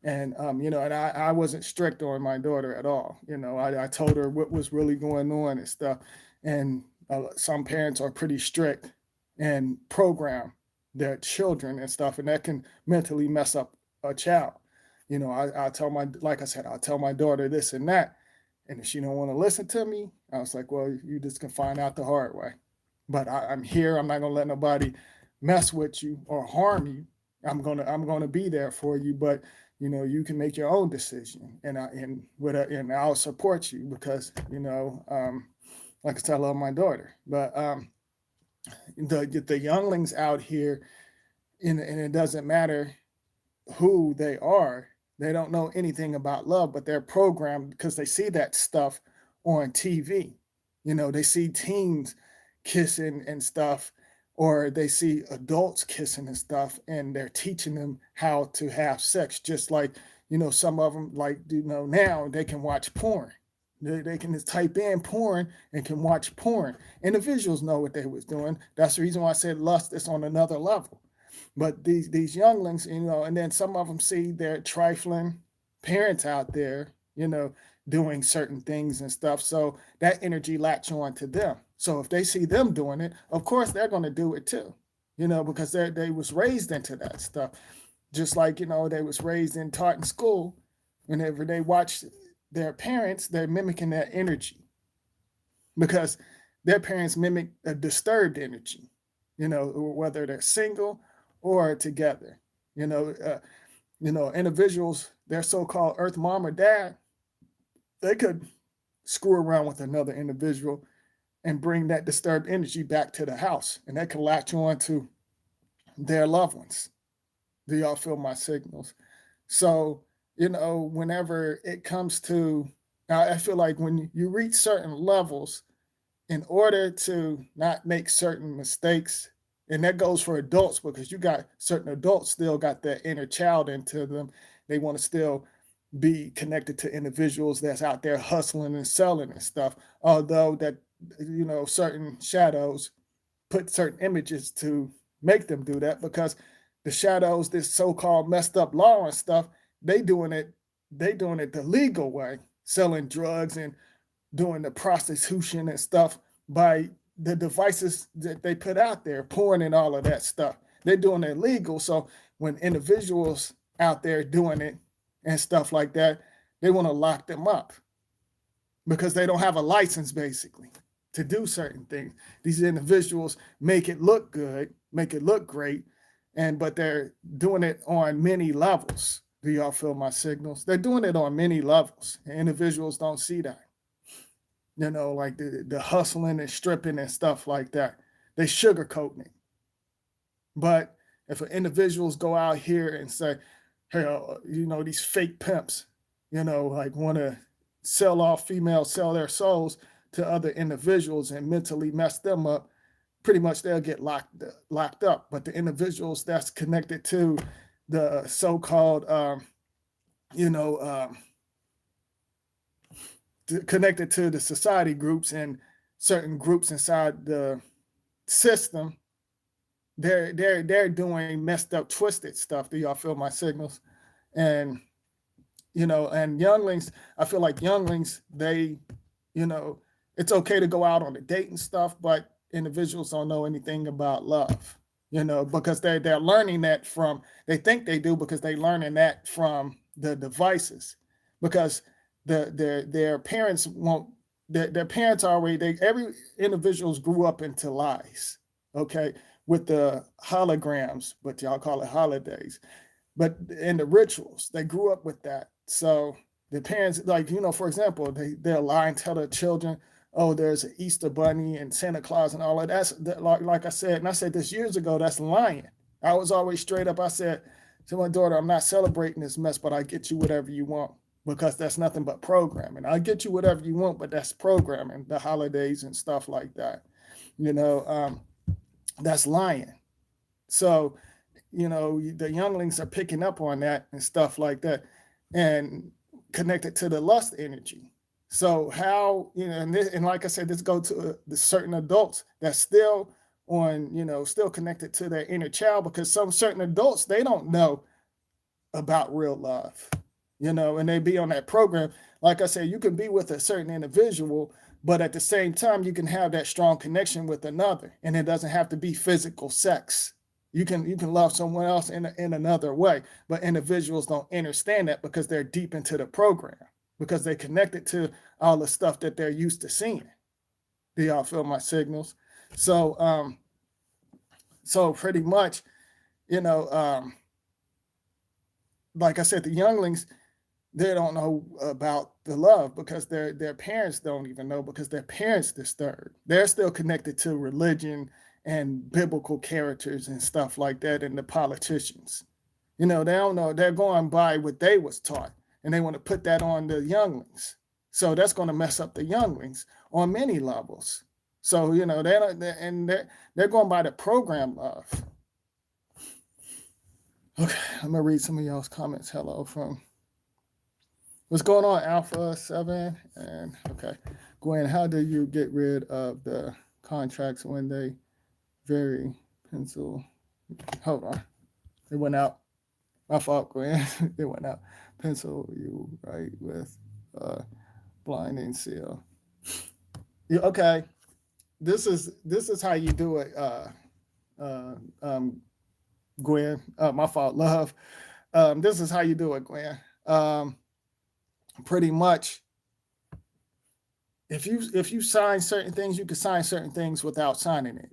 And and I wasn't strict on my daughter at all. I told her what was really going on and stuff. And some parents are pretty strict and program their children and stuff, and that can mentally mess up a child. I tell my, like I said, I'll tell my daughter this and that, and if she don't want to listen to me, I was like, well, you just can find out the hard way. But I'm here. I'm not gonna let nobody mess with you or harm you. I'm gonna be there for you, but you can make your own decision, and I'll support you because like I said, I love my daughter. But the younglings out here, and it doesn't matter who they are, they don't know anything about love, but they're programmed because they see that stuff on TV. They see teens kissing and stuff, or they see adults kissing and stuff, and they're teaching them how to have sex. Just like some of them, like now they can watch porn. They can just type in porn and can watch porn. Individuals know what they was doing. That's the reason why I said lust is on another level. But these younglings, and then some of them see their trifling parents out there, doing certain things and stuff. So that energy latch on to them. So if they see them doing it, of course they're going to do it too, because they was raised into that stuff. Just like, they was raised and taught in school. Whenever they watch their parents, they're mimicking that energy because their parents mimic a disturbed energy, whether they're single or together. Individuals, their so-called earth mom or dad, they could screw around with another individual and bring that disturbed energy back to the house, and that can latch on to their loved ones. Do y'all feel my signals? So, whenever it comes to, I feel like when you reach certain levels, in order to not make certain mistakes, and that goes for adults because you got certain adults still got that inner child into them. They want to still be connected to individuals that's out there hustling and selling and stuff. Although that, certain shadows put certain images to make them do that because the shadows, this so-called messed up law and stuff, they doing it the legal way, selling drugs and doing the prostitution and stuff by the devices that they put out there, porn and all of that stuff. They're doing it legal. So when individuals out there doing it and stuff like that, they want to lock them up because they don't have a license basically to do certain things. These individuals make it look good, make it look great, but they're doing it on many levels. Do y'all feel my signals? They're doing it on many levels. Individuals don't see that. Like the hustling and stripping and stuff like that. They sugarcoating it. But if individuals go out here and say, hey, these fake pimps, like want to sell off females, sell their souls to other individuals and mentally mess them up, pretty much they'll get locked up. But the individuals that's connected to the so-called, connected to the society groups and certain groups inside the system, they're doing messed up, twisted stuff. Do y'all feel my signals? And and younglings, I feel like younglings, they, it's okay to go out on a date and stuff, but individuals don't know anything about love. because they're learning that from, they think they do because they're learning that from the devices, because their parents won't, their parents already, every individuals grew up into lies, okay, with the holograms, but y'all call it holidays, but in the rituals, they grew up with that. So the parents, like, for example, they'll lie and tell their children, oh, there's an Easter bunny and Santa Claus and all of that. Like I said, and I said this years ago, that's lying. I was always straight up. I said to my daughter, I'm not celebrating this mess, but I get you whatever you want, because that's nothing but programming. I get you whatever you want, but that's programming, the holidays and stuff like that. That's lying. So, the younglings are picking up on that and stuff like that, and connected to the lust energy. So how, and like I said, this go to the certain adults that's still on, still connected to their inner child, because some certain adults, they don't know about real love, and they be on that program. Like I said, you can be with a certain individual, but at the same time, you can have that strong connection with another, and it doesn't have to be physical sex. You can love someone else in another way, but individuals don't understand that because they're deep into the program, because they connected to all the stuff that they're used to seeing. Do y'all feel my signals? So so pretty much, like I said, the younglings, they don't know about the love because their parents don't even know, because their parents disturbed. They're still connected to religion and biblical characters and stuff like that, and the politicians. They don't know. They're going by what they was taught, and they want to put that on the younglings. So that's going to mess up the younglings on many levels. So they're going by the program love. Okay, I'm gonna read some of y'all's comments. Hello from what's going on, Alpha 7, and okay, Gwen. How do you get rid of the contracts when they vary? Pencil. Hold on, it went out. My fault, Gwen. It went out. Pencil. You write with blinding seal. Yeah, okay. This is how you do it. Gwen. My fault, love. This is how you do it, Gwen. Pretty much, if you sign certain things, you can sign certain things without signing it.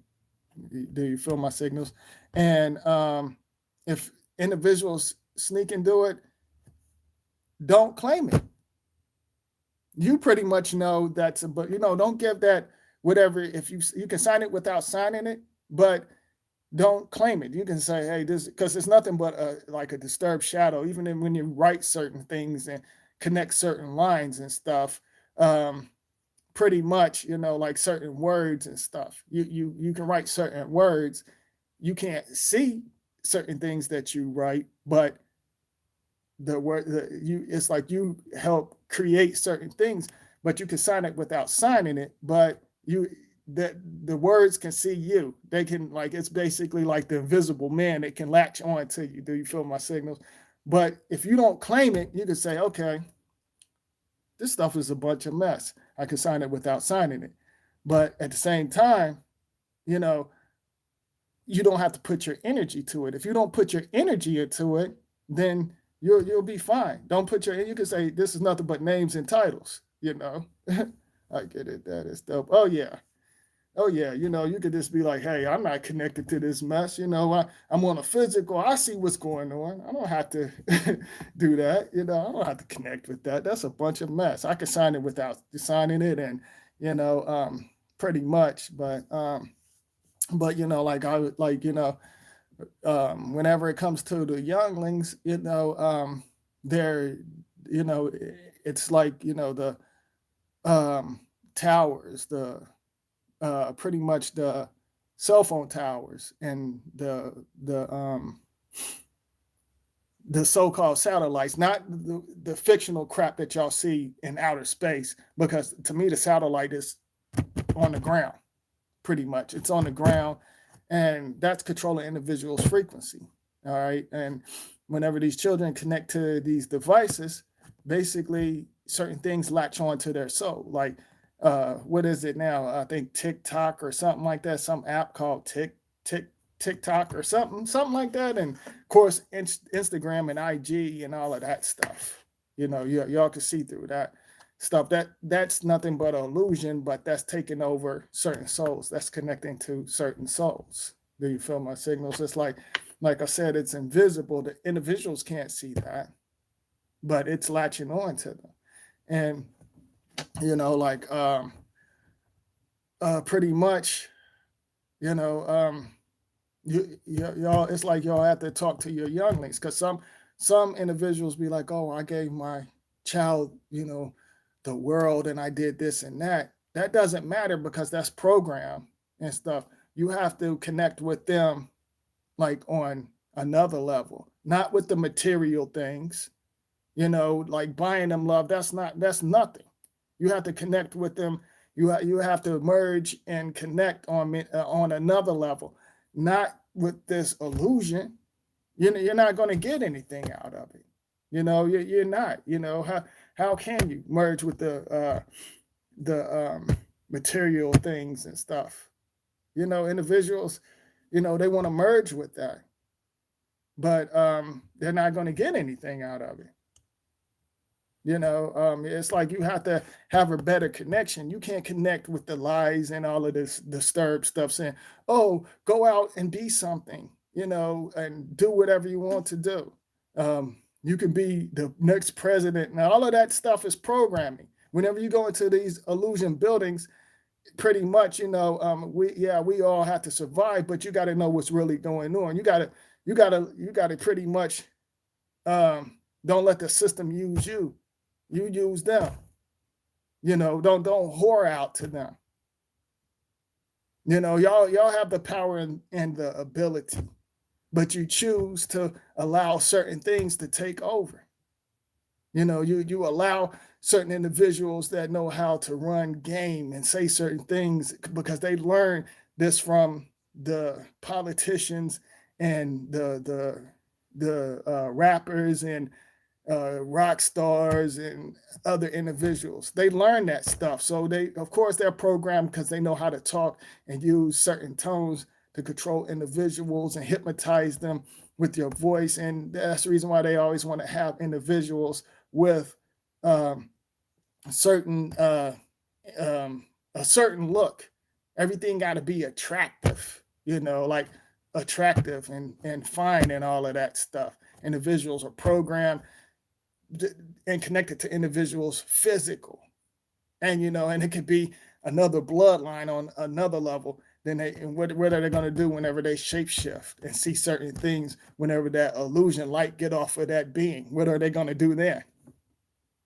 Do you feel my signals? And if individuals sneak and do it, don't claim it. You pretty much know that's, but don't give that whatever. If you can sign it without signing it, but don't claim it. You can say, hey, this, because it's nothing but like a disturbed shadow. Even when you write certain things and connect certain lines and stuff, pretty much, like certain words and stuff. You can write certain words. You can't see certain things that you write, but it's like you help create certain things, but you can sign it without signing it. But the words can see you. They can, like, it's basically like the invisible man. It can latch on to you. Do you feel my signals? But if you don't claim it, you can say, okay, this stuff is a bunch of mess. I can sign it without signing it. But at the same time, you don't have to put your energy to it. If you don't put your energy into it, then you'll be fine. Don't put you can say this is nothing but names and titles, I get it. That is dope. Oh yeah. You could just be like, hey, I'm not connected to this mess. I'm on a physical. I see what's going on. I don't have to do that. I don't have to connect with that. That's a bunch of mess. I can sign it without signing it, and pretty much. But like I would like whenever it comes to the younglings, they're it's like the towers, the pretty much the cell phone towers and the so-called satellites, not the fictional crap that y'all see in outer space, because to me the satellite is on the ground. Pretty much it's on the ground, and that's controlling individuals' frequency. All right, and whenever these children connect to these devices, basically certain things latch on to their soul, like what is it now? I think TikTok or something like that, some app called TikTok or something like that. And of course, Instagram and IG and all of that stuff. You know, y'all can see through that stuff. That's nothing but an illusion, but that's taking over certain souls. That's connecting to certain souls. Do you feel my signals? It's like I said, it's invisible. The individuals can't see that, but it's latching on to them. And you know, like pretty much, you know, y'all, it's like y'all have to talk to your younglings, because some individuals be like, oh, I gave my child, you know, the world and I did this and that. That doesn't matter, because that's program and stuff. You have to connect with them like on another level, not with the material things, you know, like buying them love. That's nothing. You have to connect with them. You have to merge and connect on another level, not with this illusion. You're not going to get anything out of it. You know, you're not. You know, how can you merge with the material things and stuff? You know, individuals, you know, they want to merge with that, but they're not going to get anything out of it. You know, it's like you have to have a better connection. You can't connect with the lies and all of this disturbed stuff saying, oh, go out and be something, you know, and do whatever you want to do. You can be the next president. Now, all of that stuff is programming. Whenever you go into these illusion buildings, pretty much, you know, we all have to survive, but you got to know what's really going on. You got to pretty much don't let the system use you. You use them. You know, don't whore out to them. You know, y'all have the power and the ability, but you choose to allow certain things to take over. You know, you allow certain individuals that know how to run game and say certain things because they learn this from the politicians and the rappers and rock stars and other individuals. They learn that stuff. So of course, they're programmed because they know how to talk and use certain tones to control individuals and hypnotize them with your voice. And that's the reason why they always want to have individuals with certain a certain look. Everything got to be attractive, you know, like attractive and fine and all of that stuff. Individuals are programmed and connected to individuals physical, and you know, and it could be another bloodline on another level. Then what are they going to do whenever they shapeshift and see certain things? Whenever that illusion light get off of that being, what are they going to do then?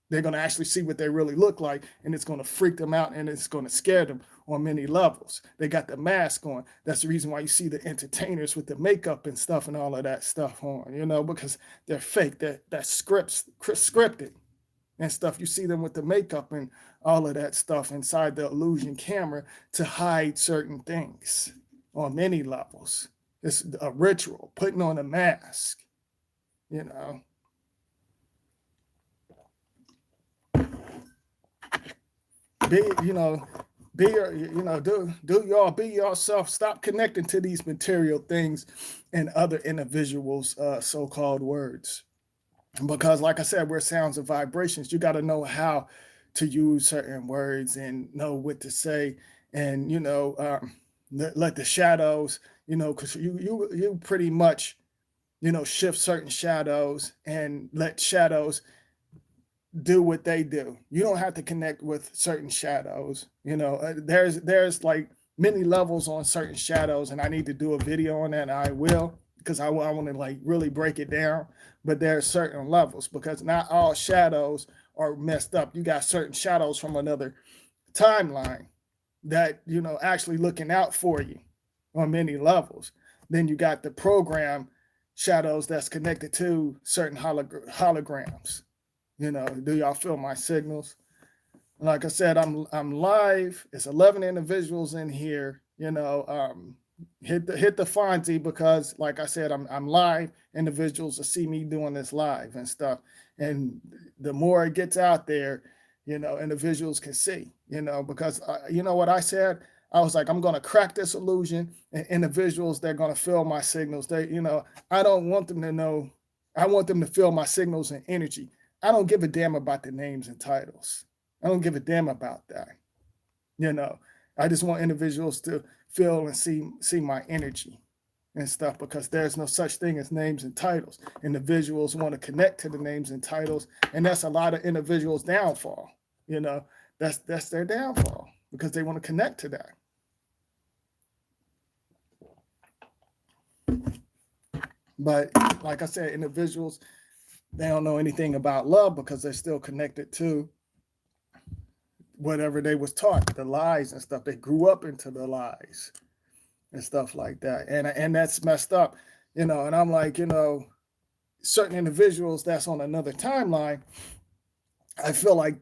They're going to actually see what they really look like, and it's going to freak them out, and it's going to scare them on many levels. They got the mask on. That's the reason why you see the entertainers with the makeup and stuff and all of that stuff on, you know, because they're fake. That's scripted and stuff. You see them with the makeup and all of that stuff inside the illusion camera to hide certain things on many levels. It's a ritual, putting on a mask, you know. Do y'all be yourself. Stop connecting to these material things and other individuals' so-called words, because like I said, we're sounds and vibrations. You got to know how to use certain words and know what to say, and you know, let the shadows, you know, because you pretty much, you know, shift certain shadows and let shadows do what they do. You don't have to connect with certain shadows. You know, there's like many levels on certain shadows, and I need to do a video on that, and I will, because I want to like really break it down. But there are certain levels, because not all shadows are messed up. You got certain shadows from another timeline that, you know, actually looking out for you on many levels. Then you got the program shadows that's connected to certain holograms. You know, do y'all feel my signals? Like I said, I'm live. It's 11 individuals in here. You know, hit the Fonzie, because, like I said, I'm live. Individuals will see me doing this live and stuff. And the more it gets out there, you know, individuals can see. You know, because you know what I said. I was like, I'm going to crack this illusion, and individuals, they're going to feel my signals. They, I don't want them to know. I want them to feel my signals and energy. I don't give a damn about the names and titles. I don't give a damn about that. I just want individuals to feel and see my energy and stuff, because there's no such thing as names and titles. Individuals want to connect to the names and titles, and that's a lot of individuals' downfall. That's their downfall, because they want to connect to that. But like I said, individuals, they don't know anything about love because they're still connected to whatever they was taught, the lies and stuff. They grew up into the lies and stuff like that. And that's messed up, and I'm like, certain individuals that's on another timeline, I feel like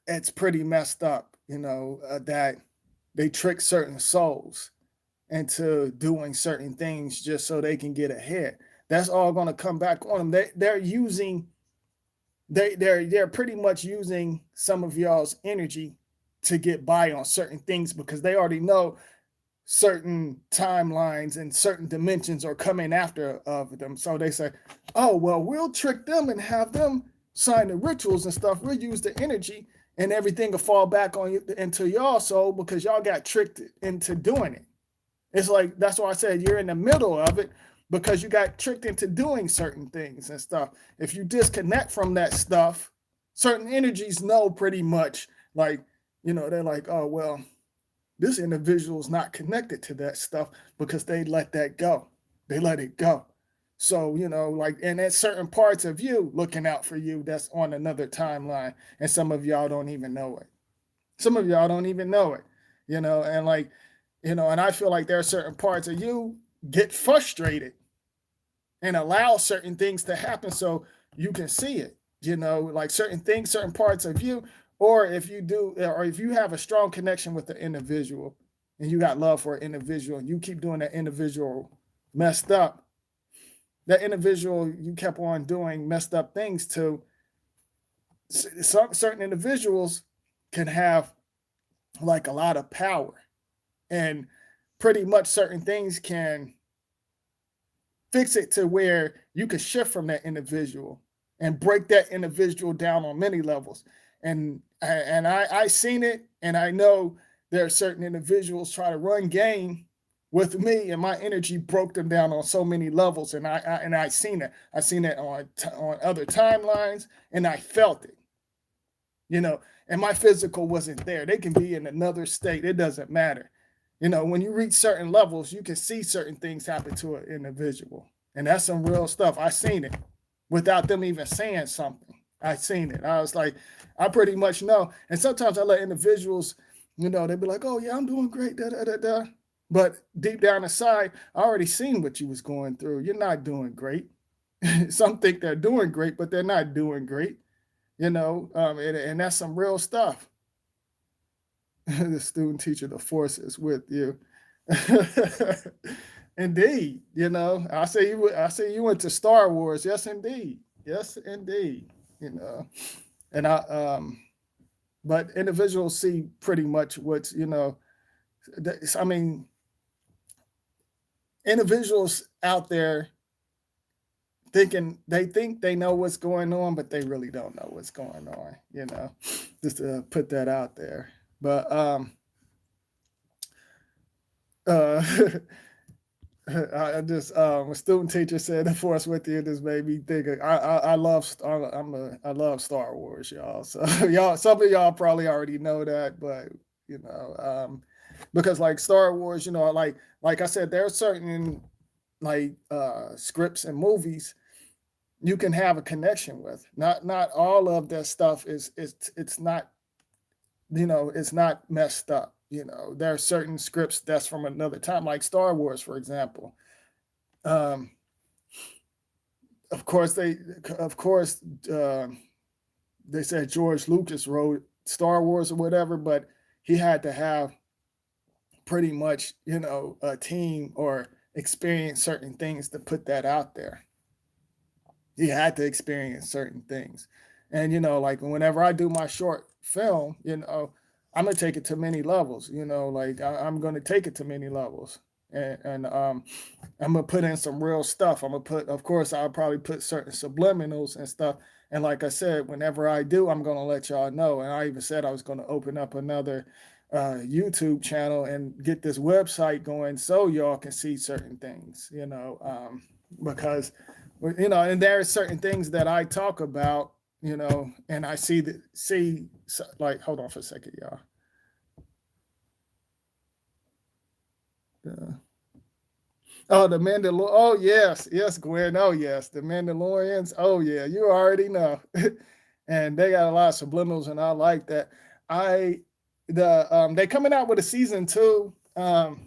it's pretty messed up, that they trick certain souls into doing certain things just so they can get ahead. That's all going to come back on them. They're pretty much using some of y'all's energy to get by on certain things, because they already know certain timelines and certain dimensions are coming after of them. So they say, oh, well, we'll trick them and have them sign the rituals and stuff. We'll use the energy, and everything will fall back on you into y'all soul, because y'all got tricked into doing it. It's like, that's why I said you're in the middle of it, because you got tricked into doing certain things and stuff. If you disconnect from that stuff, certain energies know pretty much, like, they're like, oh, well, this individual is not connected to that stuff, because they let that go. They let it go. So, and there's certain parts of you looking out for you that's on another timeline. And some of y'all don't even know it. And like, and I feel like there are certain parts of you get frustrated and allow certain things to happen so you can see it, like certain things, certain parts of you. Or if you have a strong connection with the individual, and you got love for an individual, and you keep doing that individual messed up, that individual you kept on doing messed up things to, certain individuals can have like a lot of power, and pretty much certain things can fix it to where you can shift from that individual and break that individual down on many levels. And I seen it, and I know there are certain individuals try to run game with me, and my energy broke them down on so many levels. And I seen it. I seen it on other timelines, and I felt it. And my physical wasn't there. They can be in another state. It doesn't matter. When you reach certain levels, you can see certain things happen to an individual, and that's some real stuff. I seen it without them even saying something. I seen it. I was like, I pretty much know. And sometimes I let individuals, they be like, oh yeah, I'm doing great, da da da da. But deep down inside, I already seen what you was going through. You're not doing great. Some think they're doing great, but they're not doing great. And that's some real stuff. The student teacher, the force is with you. Indeed, I say you went to Star Wars. Yes, indeed. And but individuals see pretty much what's, I mean, individuals out there they think they know what's going on, but they really don't know what's going on, just to put that out there. But I just a student teacher said the force with you just made me think I love Star Wars, y'all. So some of y'all probably already know that, but because like Star Wars, like I said, there are certain like scripts and movies you can have a connection with. Not all of that stuff it's not, it's not messed up. There are certain scripts that's from another time, like Star Wars, for example. Of course, they said George Lucas wrote Star Wars or whatever, but he had to have pretty much, a team or experience certain things to put that out there. He had to experience certain things. And, like whenever I do my short film, I'm gonna take it to many levels. Like I'm gonna take it to many levels, and I'm gonna put in some real stuff. I'm gonna put, of course, I'll probably put certain subliminals and stuff. And like I said, whenever I do, I'm gonna let y'all know. And I even said I was gonna open up another YouTube channel and get this website going so y'all can see certain things. Because and there are certain things that I talk about. And I like, hold on for a second, y'all. The Mandalorian. Oh yes, Gwen. Oh yes, the Mandalorians. Oh yeah, you already know. And they got a lot of subliminals, and I like that. They coming out with a season 2. And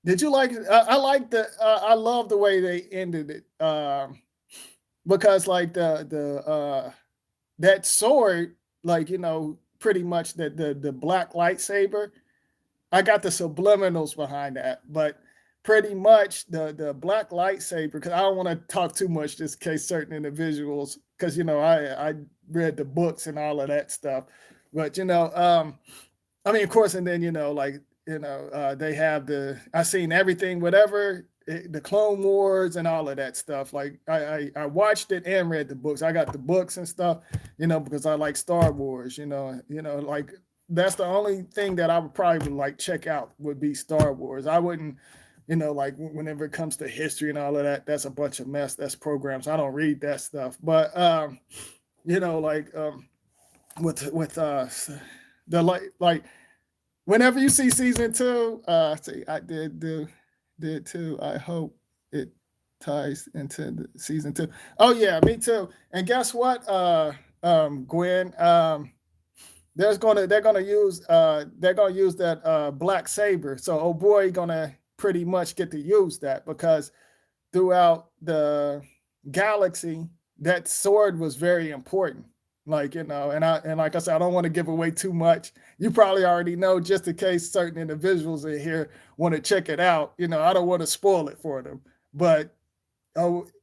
did you like it? I like I love the way they ended it. Because like that sword, like pretty much the black lightsaber. I got the subliminals behind that, but pretty much the black lightsaber. Because I don't want to talk too much, just in case certain individuals. Because I read the books and all of that stuff, but I mean, of course, and then like they have I seen everything, whatever. The Clone Wars and all of that stuff. Like I watched it and read the books. I got the books and stuff, because I like Star Wars. Like that's the only thing that I would probably like check out would be Star Wars. I wouldn't, like whenever it comes to history and all of that, that's a bunch of mess. That's programs. I don't read that stuff. But like with the like whenever you see season 2, see I did too. I hope it ties into the season 2. Oh yeah, me too. And guess what, Gwen? They're gonna use that black saber. So oh boy, gonna pretty much get to use that because throughout the galaxy, that sword was very important. Like and like I said, I don't want to give away too much. You probably already know, just in case certain individuals in here want to check it out. I don't want to spoil it for them. But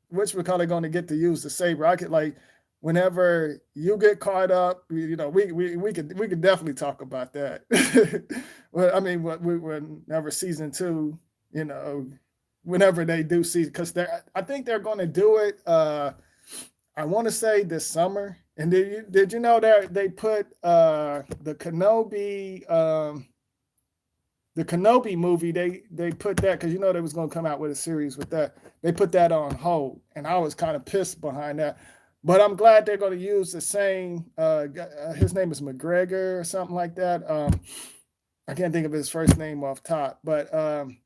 which we're kind of going to get to use the saber. I could like whenever you get caught up, we could definitely talk about that. Well, I mean, whenever season 2, whenever they do season, because I think they're going to do it. I want to say this summer. And did you know that they put the Kenobi movie, they put that, because they was going to come out with a series with that. They put that on hold, and I was kind of pissed behind that. But I'm glad they're going to use the same. His name is McGregor or something like that. I can't think of his first name off top, but the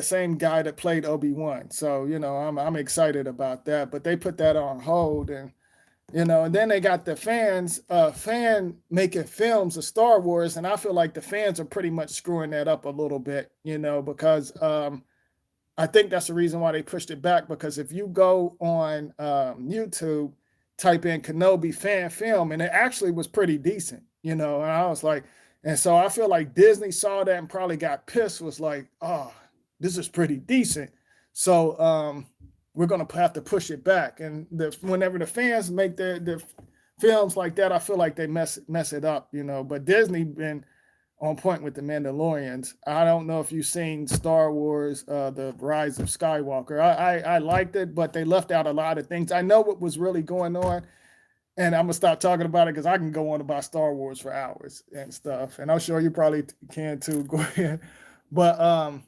same guy that played Obi-Wan. So I'm excited about that. But they put that on hold, and and then they got the fan making films of Star Wars, and I feel like the fans are pretty much screwing that up a little bit, because I think that's the reason why they pushed it back. Because if you go on YouTube, type in Kenobi fan film, and it actually was pretty decent, and I was like, and so I feel like Disney saw that and probably got pissed, was like, oh, this is pretty decent. So we're going to have to push it back. And whenever the fans make their films like that, I feel like they mess it up, But Disney been on point with the Mandalorians. I don't know if you've seen Star Wars, The Rise of Skywalker. I liked it, but they left out a lot of things. I know what was really going on, and I'm going to stop talking about it because I can go on about Star Wars for hours and stuff. And I'm sure you probably can too, go ahead. But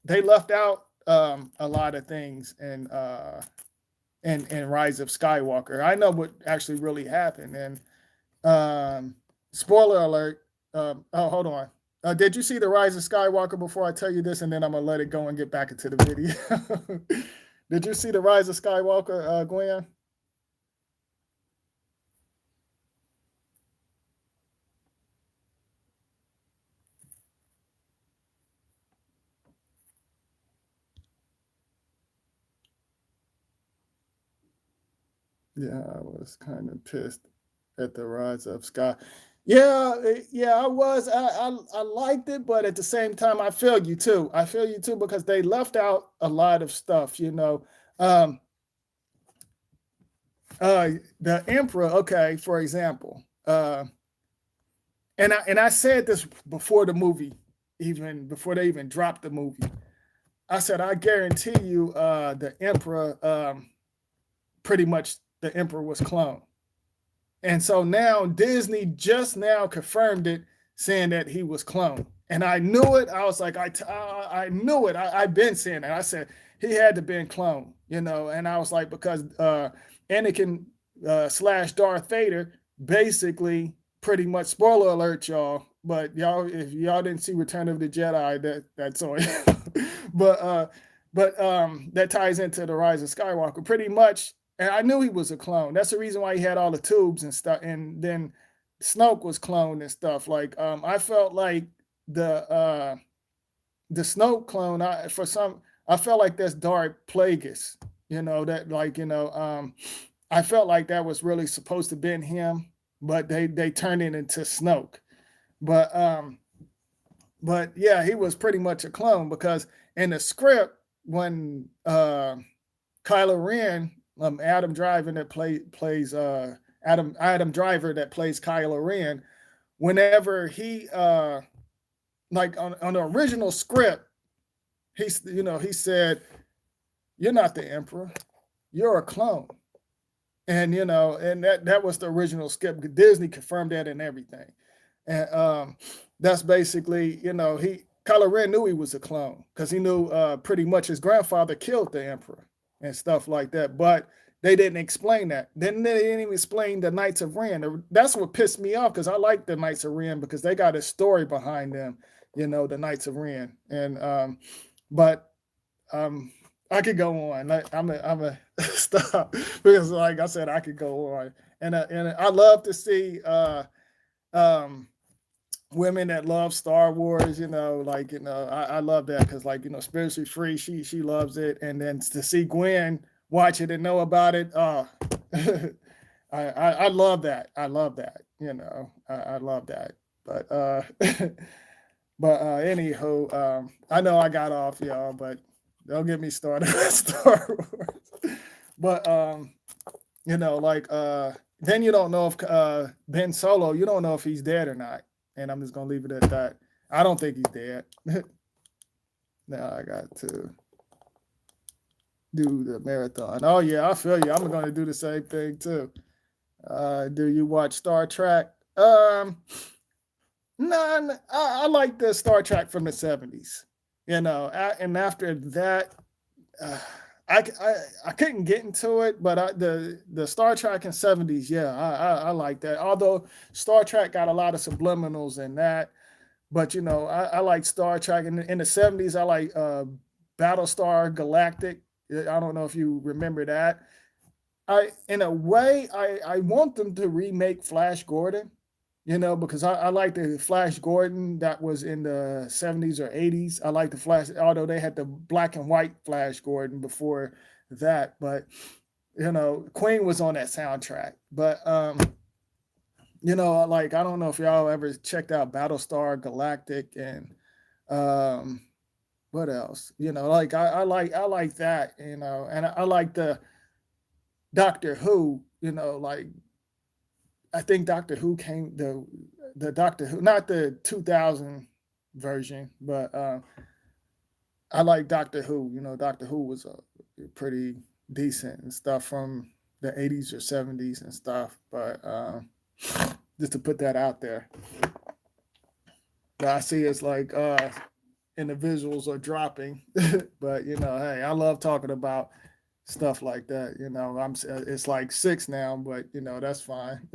they left out a lot of things in Rise of Skywalker. I know what actually really happened. And spoiler alert. Hold on. Did you see the Rise of Skywalker before I tell you this? And then I'm gonna let it go and get back into the video. Did you see the Rise of Skywalker, Gwen? Yeah, I was kind of pissed at the Rise of Sky. Yeah, I was. I liked it, but at the same time, I feel you too. I feel you too because they left out a lot of stuff. Um, The emperor, okay, for example, and I said this before the movie, even before they even dropped the movie. I said I guarantee you, the emperor, pretty much the emperor was cloned. And so now Disney just now confirmed it, saying that he was cloned. And I knew it. I was like, I knew it. I've been saying that. I said he had to been cloned, you know. And I was like, because Anakin slash Darth Vader basically pretty much, spoiler alert, y'all. But y'all, if y'all didn't see Return of the Jedi, that's on. but that ties into the Rise of Skywalker. Pretty much, and I knew he was a clone. That's the reason why he had all the tubes and stuff. And then Snoke was cloned and stuff. Like I felt like the Snoke clone. I felt like that's Darth Plagueis. You know that like I felt like that was really supposed to been him, but they turned it into Snoke. But yeah, he was pretty much a clone because in the script when Kylo Ren, Adam Driver that plays Adam Driver that plays Kylo Ren, whenever he like on the original script, he said, "You're not the Emperor, you're a clone." And and that was the original script. Disney confirmed that and everything. And that's basically, Kylo Ren knew he was a clone because he knew pretty much his grandfather killed the Emperor and stuff like that. But they didn't explain that. Then they didn't even explain the Knights of Ren. That's what pissed me off because I like the Knights of Ren because they got a story behind them, the Knights of Ren. And but I could go on. I'm a stop because, like I said, I could go on. And I love to see um, women that love Star Wars. I love that because, like, spiritually free. She loves it, and then to see Gwen watch it and know about it. I love that. I love that. I love that. But anywho, I know I got off, y'all, but don't get me started on Star Wars. But then you don't know if Ben Solo, you don't know if he's dead or not. And I'm just gonna leave it at that. I don't think he's dead. Now I got to do the marathon. Oh yeah, I feel you. I'm gonna do the same thing too. Do you watch Star Trek? None. I like the Star Trek from the 70s. And after that, uh, I couldn't get into it, but the Star Trek in 70s, yeah, I like that. Although Star Trek got a lot of subliminals in that, but I like Star Trek in the 70s. I like Battlestar Galactic. I don't know if you remember that. In a way, I want them to remake Flash Gordon, because I like the Flash Gordon that was in the 70s or 80s. I like the Flash, although they had the black and white Flash Gordon before that. But, Queen was on that soundtrack. But, like, I don't know if y'all ever checked out Battlestar Galactic and what else? Like I like that, and I like the Doctor Who, like I think Doctor Who came the Doctor Who, not the 2000 version, but I like Doctor Who. Doctor Who was pretty decent and stuff from the 80s or 70s and stuff. But just to put that out there, but I see it's like individuals are dropping, but hey, I love talking about stuff like that. It's like 6 now, but that's fine.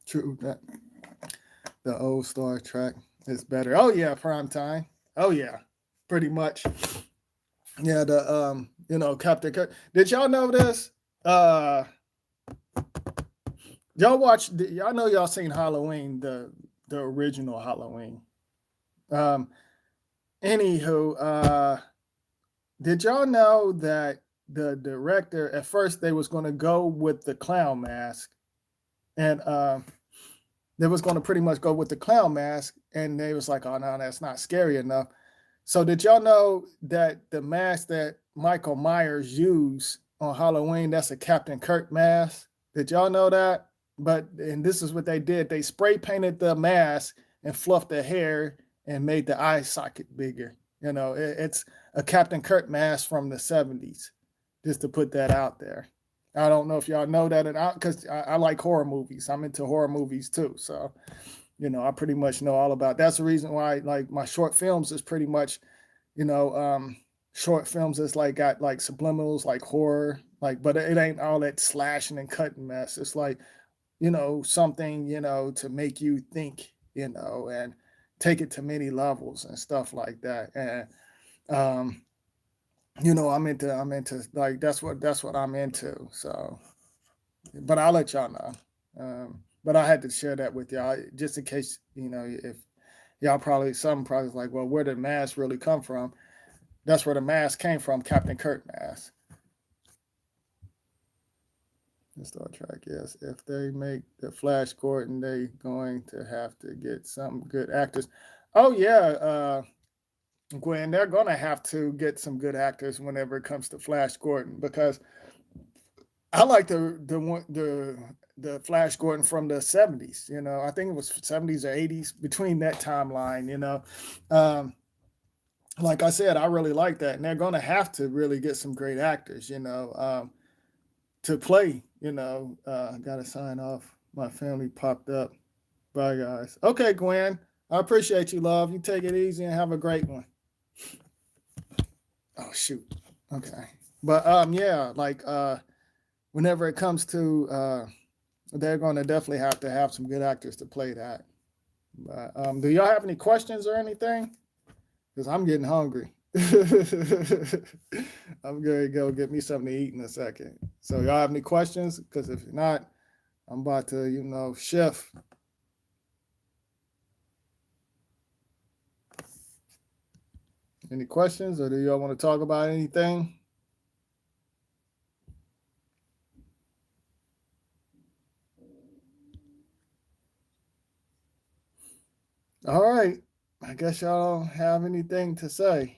True that the old Star Trek is better. Oh yeah, prime time. Oh yeah, pretty much. Yeah, the Captain Kirk. Did y'all know this? Y'all know y'all seen Halloween, the original Halloween. Um Anywho, did y'all know that the director at first they was going to go with the clown mask, and they was going to pretty much go with the clown mask, and they was like, "Oh no, that's not scary enough." So did y'all know that the mask that Michael Myers used on Halloween, that's a Captain Kirk mask. Did y'all know that? And this is what they did. They spray painted the mask and fluffed the hair and made the eye socket bigger. It's a Captain Kirk mask from the 70s, just to put that out there. I don't know if y'all know that, because I like horror movies. I'm into horror movies too. So, I pretty much know all about. That's the reason why, like, my short films is pretty much, short films that's like got like subliminals, like horror, like, but it ain't all that slashing and cutting mess. It's like, something, to make you think, and take it to many levels and stuff like that. And, I'm into like, that's what I'm into. So, but I'll let y'all know. But I had to share that with y'all just in case, if y'all some probably like, well, where did mask really come from? That's where the mask came from, Captain Kirk mask. Star Trek, yes. If they make the Flash Gordon, they going to have to get some good actors. Oh yeah, Gwen, they're gonna have to get some good actors whenever it comes to Flash Gordon, because I like the Flash Gordon from the 70s. I think it was 70s or 80s, between that timeline. Like I said, I really like that, and they're gonna have to really get some great actors. To play. Gotta sign off. My family popped up. Bye, guys. Okay, Gwen. I appreciate you, love. You take it easy and have a great one. Oh shoot. Okay. But yeah, like whenever it comes to they're gonna definitely have to have some good actors to play that. But do y'all have any questions or anything? Because I'm getting hungry. I'm going to go get me something to eat in a second. So y'all have any questions? Because if not, I'm about to, shift. Any questions, or do y'all want to talk about anything? All right. I guess y'all don't have anything to say.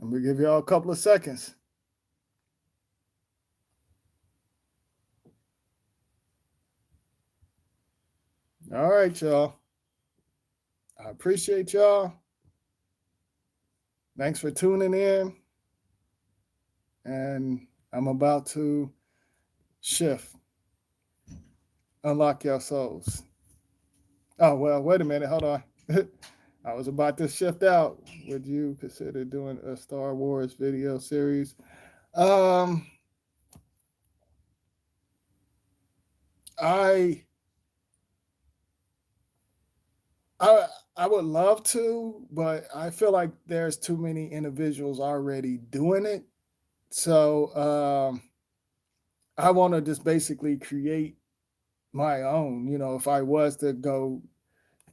I'm going to give y'all a couple of seconds. All right, y'all. I appreciate y'all. Thanks for tuning in. And I'm about to shift. Unlock your souls. Oh, well, wait a minute. Hold on. I was about to shift out. Would you consider doing a Star Wars video series? I would love to, but I feel like there's too many individuals already doing it. So I want to just basically create my own. If I was to go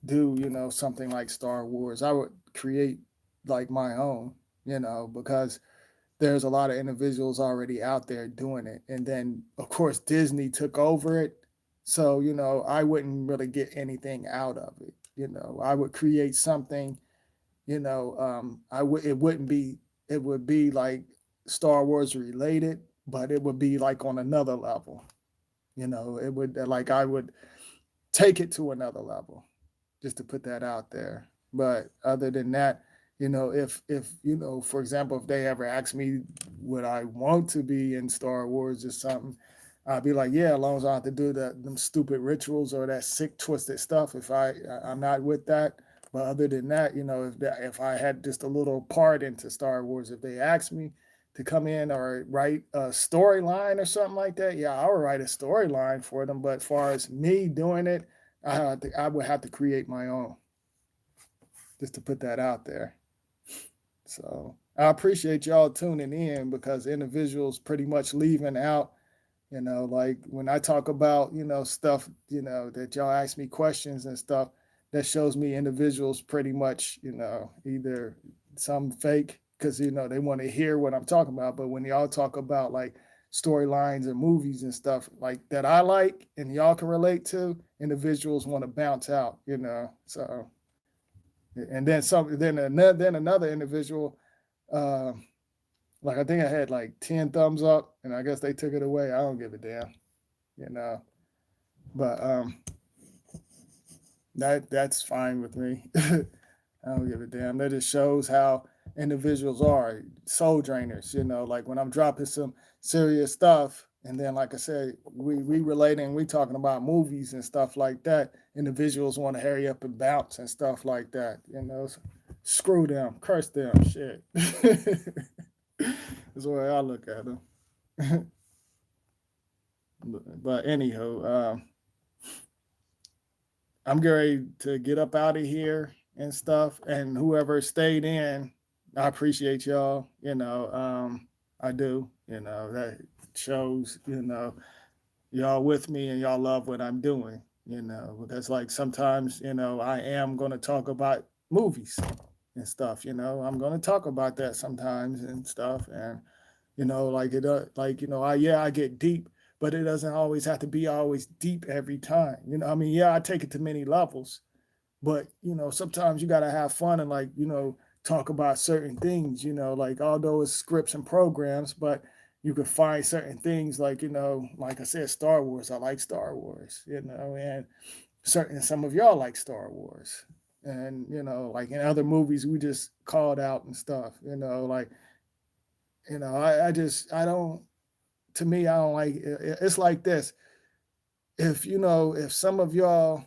do, something like Star Wars, I would create like my own, because there's a lot of individuals already out there doing it. And then of course Disney took over it. So, I wouldn't really get anything out of it. I would create something, it would be like Star Wars related, but it would be like on another level. It would, like, I would take it to another level, just to put that out there. But other than that, if for example, if they ever ask me would I want to be in Star Wars or something, I'd be like, yeah, as long as I have to do them stupid rituals or that sick, twisted stuff. If I'm not with that. But other than that, if I had just a little part into Star Wars, if they asked me to come in or write a storyline or something like that, yeah, I would write a storyline for them. But as far as me doing it, I would have to create my own, just to put that out there. So I appreciate y'all tuning in, because individuals pretty much leaving out, like when I talk about, stuff, that y'all ask me questions and stuff, that shows me individuals pretty much, either some fake, because, they want to hear what I'm talking about. But when y'all talk about like storylines and movies and stuff like that I like and y'all can relate to, individuals want to bounce out, So, and then another individual Uh, like I think I had like 10 thumbs up, and I guess they took it away. I don't give a damn, you know. But that's fine with me. I don't give a damn. That just shows how individuals are soul drainers. You know, like when I'm dropping some serious stuff, and then like I said, we relating, we talking about movies and stuff like that. Individuals want to hurry up and bounce and stuff like that. You know, so screw them, curse them, shit. That's the way I look at them. But anywho, I'm getting ready to get up out of here and stuff. And whoever stayed in, I appreciate y'all. I do. That shows. Y'all with me and y'all love what I'm doing. Because like sometimes I am going to talk about movies and stuff. I'm going to talk about that sometimes and stuff. And like I get deep, but it doesn't always have to be always deep every time. I mean, yeah, I take it to many levels, but sometimes you got to have fun and like talk about certain things. Like although it's scripts and programs, but you can find certain things like like I said, Star Wars. I like Star Wars, and some of y'all like Star Wars, and like in other movies we just called out and stuff. Like I don't. To me, I don't like. It's like this. If some of y'all,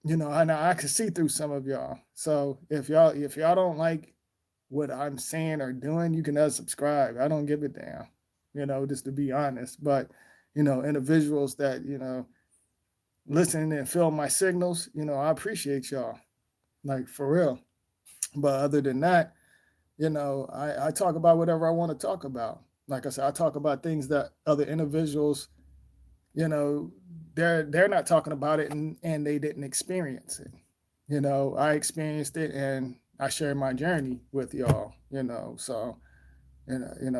and I can see through some of y'all. So if y'all don't like what I'm saying or doing, you can unsubscribe. I don't give a damn. Just to be honest. But individuals that listen and feel my signals, I appreciate y'all, like for real. But other than that, I talk about whatever I want to talk about. Like I said, I talk about things that other individuals, you know, they're not talking about it and they didn't experience it. I experienced it and I share my journey with y'all, So,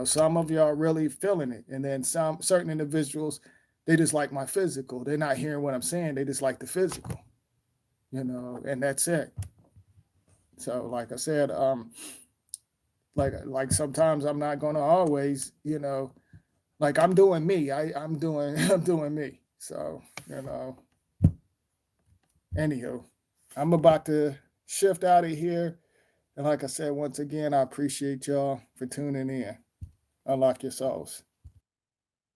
some of y'all really feeling it. And then some certain individuals, they just like my physical. They're not hearing what I'm saying. They just like the physical, and that's it. So like I said, like sometimes I'm not gonna always, like I'm doing me. I'm doing I'm doing me. So, anywho, I'm about to shift out of here. And like I said, once again, I appreciate y'all for tuning in. Unlock your souls.